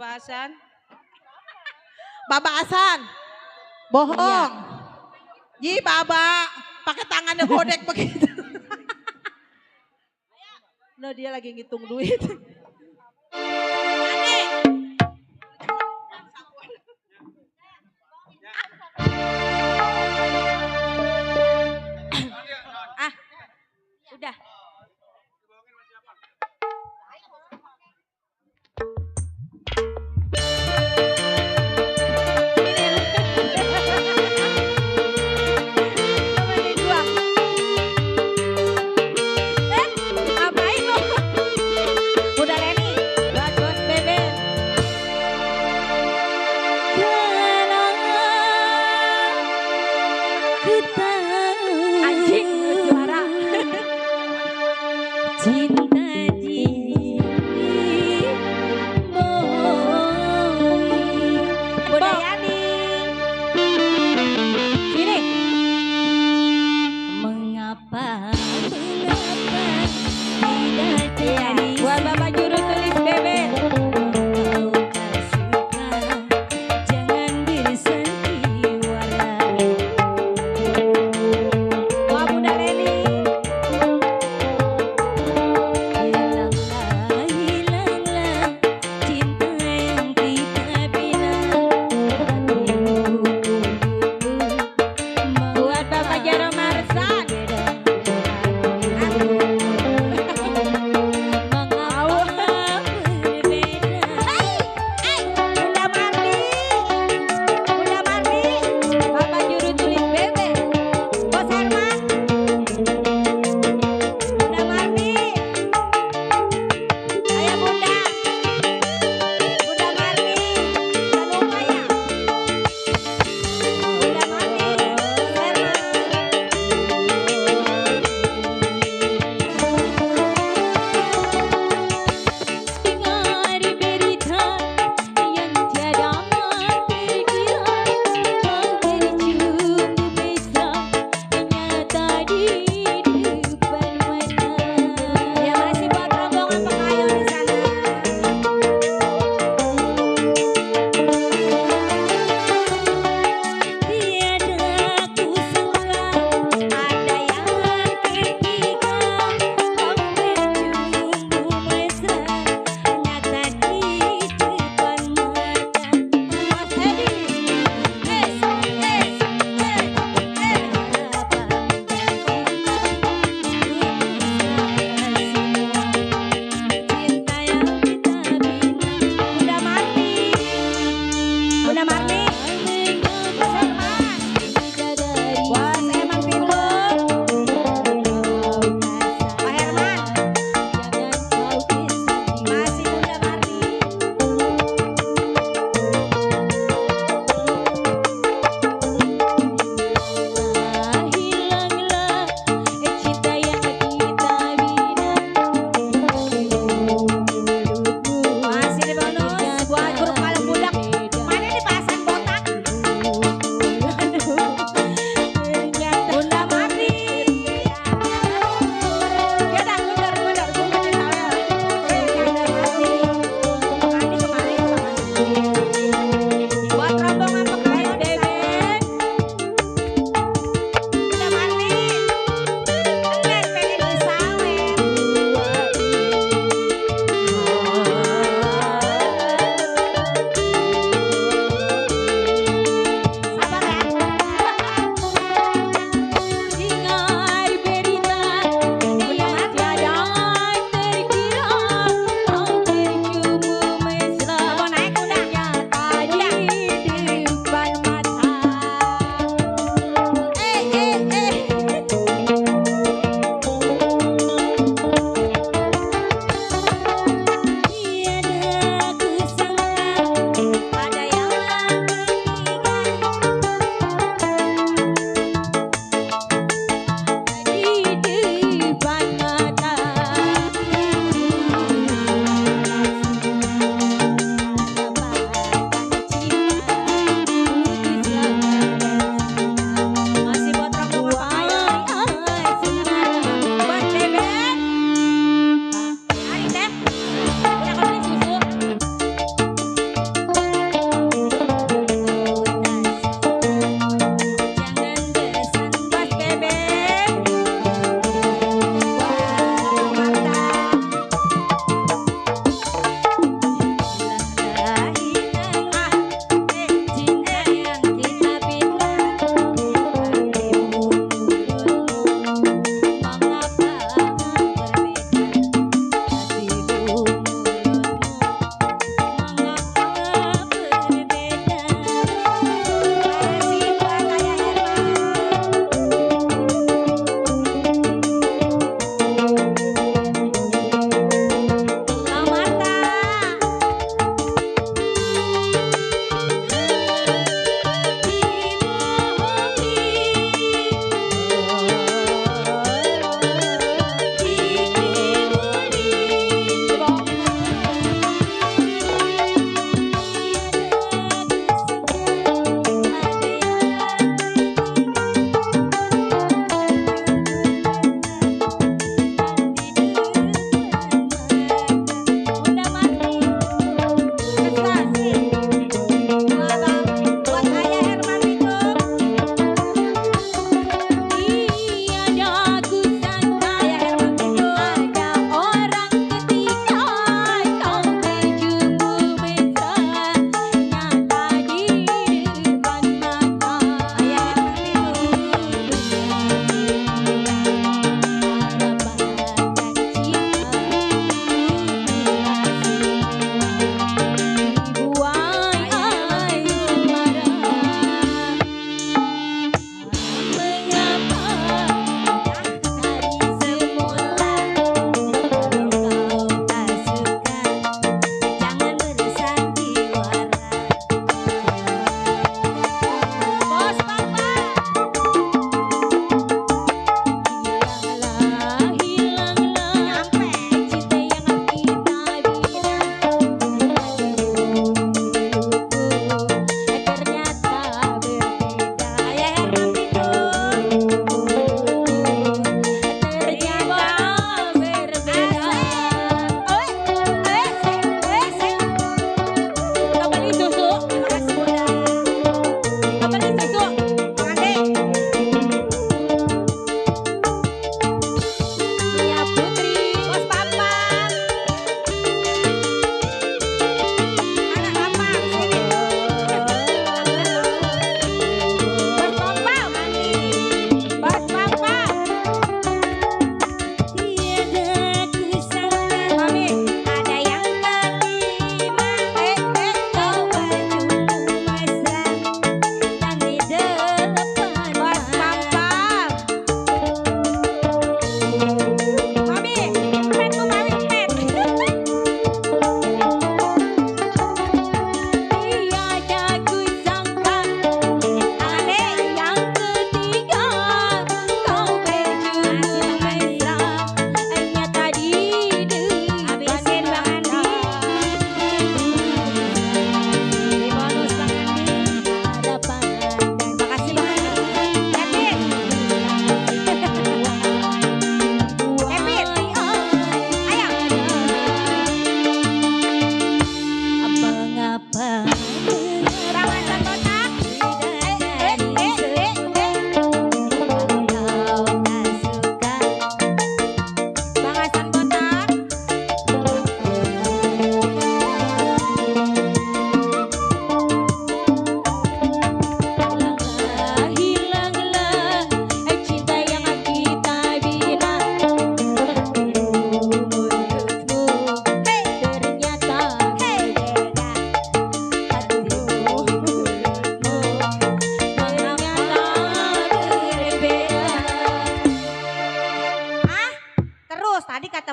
Speaker 4: Bapak Hasan.
Speaker 6: Baba Hasan. Bohong. Ji Baba, pakai tangannya godek begitu. Loh dia lagi ngitung duit.
Speaker 3: Udah.
Speaker 2: Ngapain lo?
Speaker 3: Bunda Leni, buat Bos Beben. Anjing suara.
Speaker 2: Cinta di
Speaker 3: Bunda Yani.
Speaker 2: Sini.
Speaker 3: Mengapa tidak jadi
Speaker 2: Buat Bapak Juru Tulis Beben.
Speaker 3: kau tak suka, jangan bersandiwara.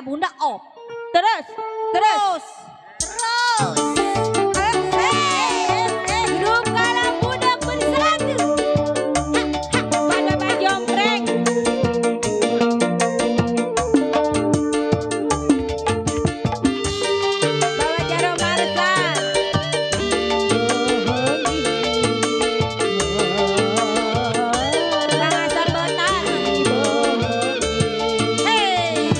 Speaker 3: kata bunda op. Terus. Grup kalang budak bersatu. Pada bajompreng. Bawa Jaro Marsa. Bang Asar Botak. Hey.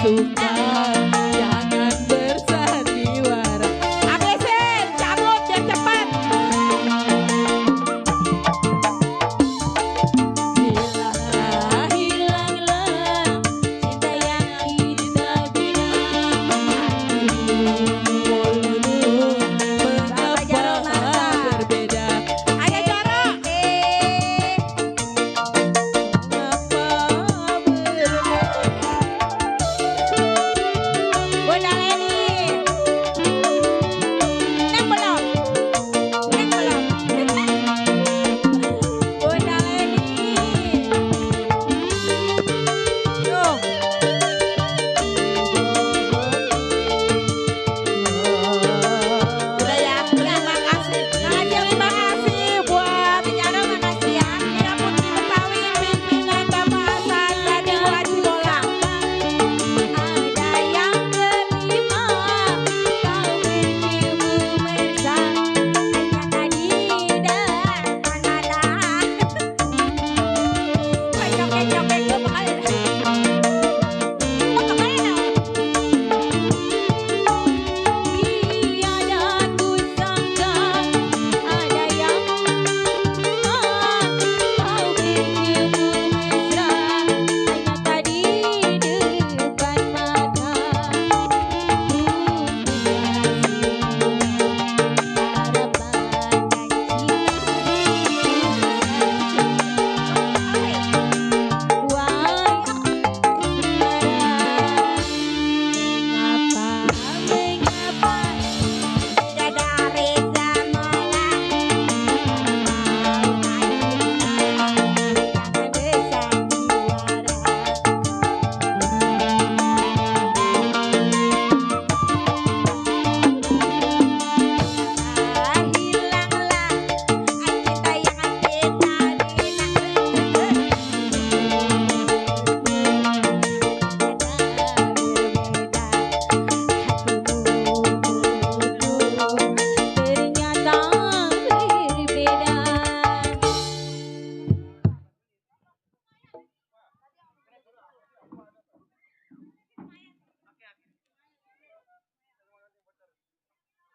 Speaker 6: suka jangan bersandiwara. Abesin, cabut biar cepat.
Speaker 3: Hilanglah, hilanglah cinta yang kita bina.
Speaker 6: Mengapa berbeda? Ayo Jaro. Mengapa berbeda?
Speaker 3: Bunda Leni. Neng belum? Neng belum? Bunda Leni.
Speaker 6: Tuh. Udah ya, terima kasih. Terima kasih buat Jaro, makasih ya. Nia Putri Betawi, pimpinan Bapak Hasan dan Ibu Haji Bolang.
Speaker 3: Ada yang terima kau bercium mesra hanya tadi dan mana cokek-cokek gue bakal tiada ku sangka ada yang kau bercium mesra hanya tadi depan mata ternyata berbeda.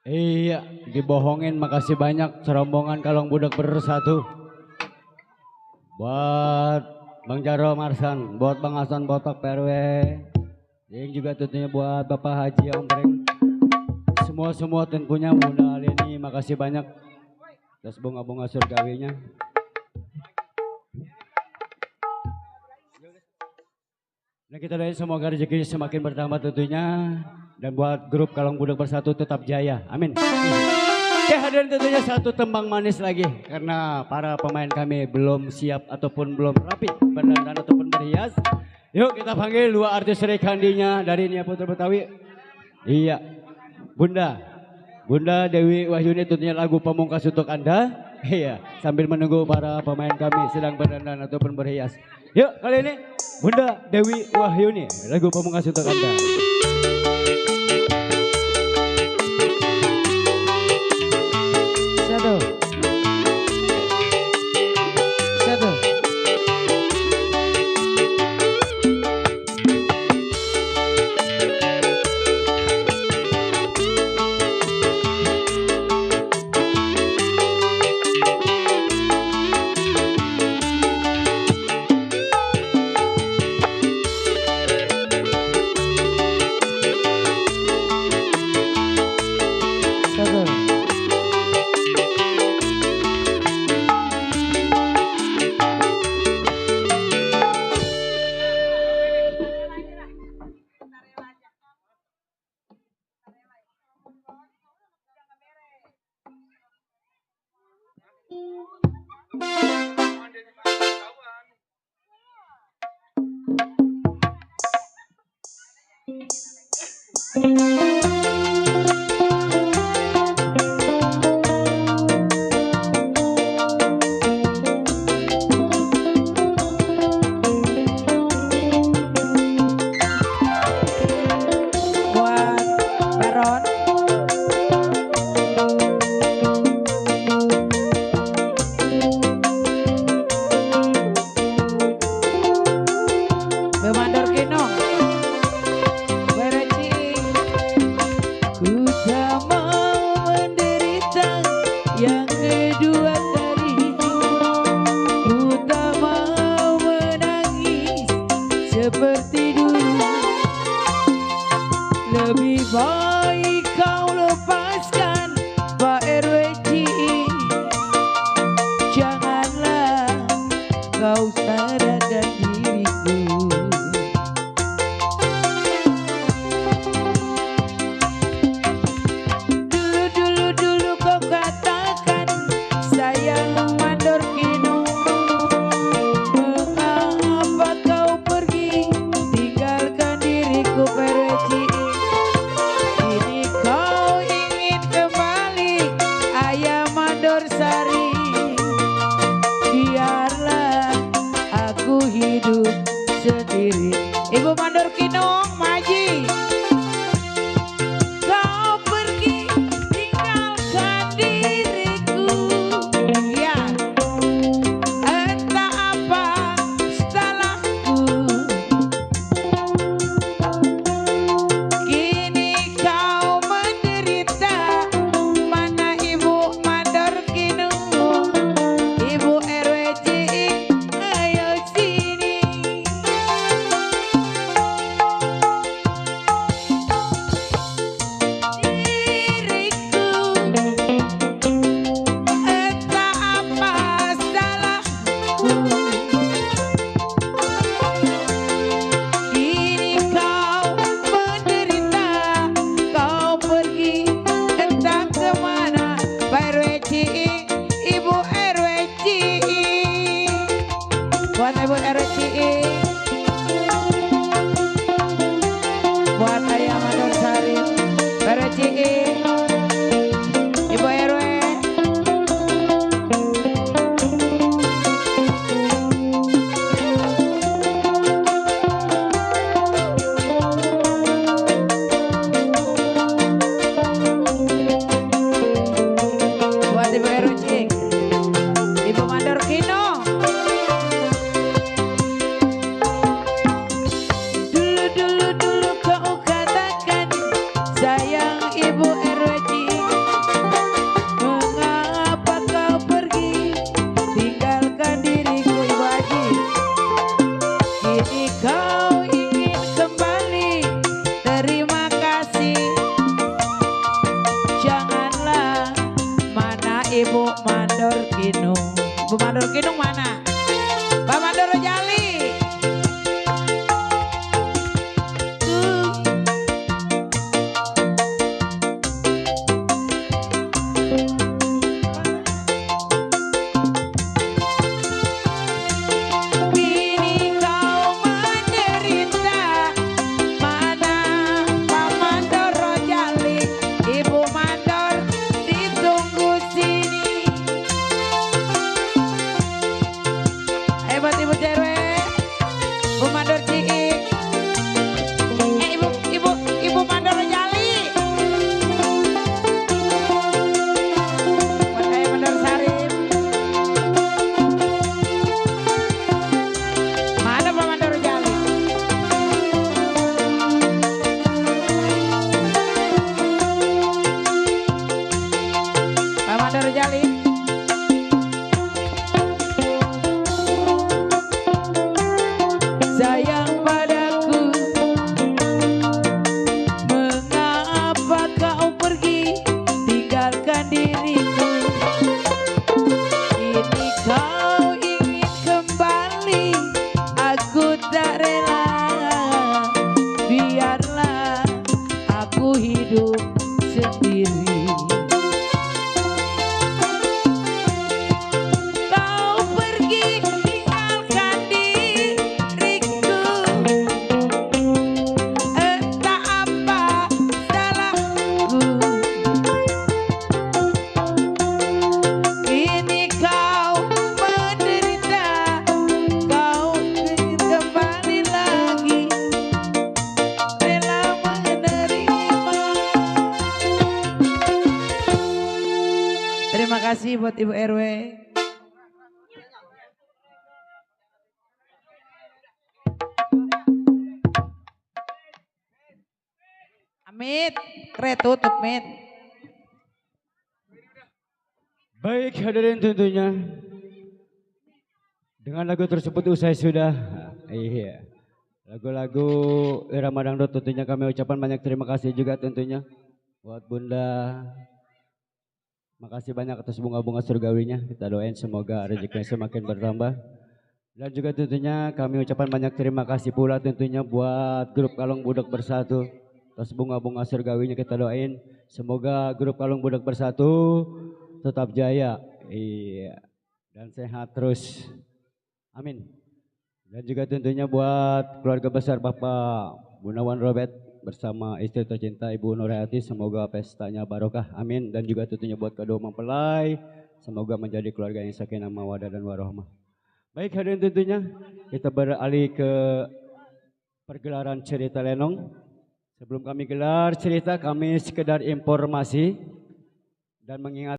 Speaker 1: Iya, dibohongin. Makasih banyak serombongan Kalong Budak Bersatu. Buat Bang Jaro Marsan, buat Bang Hasan Botok PRW. Yang juga tentunya buat Bapak Haji Ombreng. Semua tentunya Bunda Leni, makasih banyak atas bunga-bunga surgawinya. Nah kita doain semoga rezekinya semakin bertambah tentunya. Dan buat grup Kalong Budak Bersatu tetap jaya. Amin. Oke hadirin tentunya satu tembang manis lagi. Karena para pemain kami belum siap ataupun belum rapi berdandan ataupun berhias. Yuk kita panggil dua artis rekandinya dari Nia Putri Betawi. Iya. Bunda Dewi Wahyuni tentunya lagu pamungkas untuk Anda. Iya. Sambil menunggu para pemain kami sedang berdandan ataupun berhias. Yuk kali ini Bunda Dewi Wahyuni lagu pamungkas untuk Anda. Satu.
Speaker 6: Buat Baron. Bemandor Kino. Lebih baik kau lepaskan Pak RW Ci. Janganlah kau sadarkan diriku. Dulu kau katakan sayang mandor kinu. Mengapa kau pergi tinggalkan diriku Pak RW Ci. Kini kau ingin kembali ayah mandor sari. Biarlah aku hidup sendiri. Ibu mandor kinong maji. Kau pergi tinggalkan diriku. Ya, entah apa salahku. Kini kau menderita. Mana ibu mandor kinong, ibu RW Ci, ayo sini. Diriku, entah apa salahku. Kini kau menderita, kau pergi entah kemana. Pak RW Ci, ibu RW Ci. Buat ibu RW Ci, buat ayah mandor sari. Pak RW Ci, ibu RW. Buat ibu RW Ci, ibu mandor kino. Dulu kau katakan sayang ibu RW Ci. Mengapa kau pergi tinggalkan diriku ibu Haji. Kini kau ingin kembali, terima kasih. Janganlah. Mana ibu mandor kinung? Ibu mandor kinung mana? Pak Mandor Jali. Kini kau menderita. Mana Pak Mandor Jali, ibu mandor ditunggu sini. Hebat ibu cewek, ibu mandor Ci. Ibu mandor Jali. Buat ayah mandor Sarip. Mana Pak Mandor Jali? Pak Mandor Jali. Sayang padaku, mengapa kau pergi tinggalkan diriku. Kini kau ingin kembali, aku tak rela. Biarlah aku hidup sendiri. Kau pergi tinggalkan diriku. Entah apa salahku. Kini kau menderita, kau ingin kembali lagi. Rela menerima. Terima kasih buat Ibu RW. Amit, tutup Mit.
Speaker 1: Baik hadirin tentunya. Dengan lagu tersebut usai sudah. Iya. lagu-lagu irama dangdut tentunya kami ucapkan banyak terima kasih juga tentunya buat Bunda. Makasih banyak atas bunga-bunga surgawinya. Kita doain semoga rezekinya semakin bertambah. Dan juga tentunya kami ucapkan banyak terima kasih pula tentunya buat grup Kalong Budak Bersatu. Atas bunga-bunga surgawinya kita doain semoga grup Kalong Budak Bersatu tetap jaya. Iya. Dan sehat terus. Amin. Dan juga tentunya buat keluarga besar Bapak Gunawan Robert bersama istri tercinta Ibu Nurhayati, semoga pestanya barokah, amin. Dan juga tentunya buat kedua mempelai, semoga menjadi keluarga yang sakinah mawaddah dan warahmah. Baik hadirin tentunya kita beralih ke pergelaran cerita lenong. Sebelum kami gelar cerita, kami sekedar informasi dan mengingat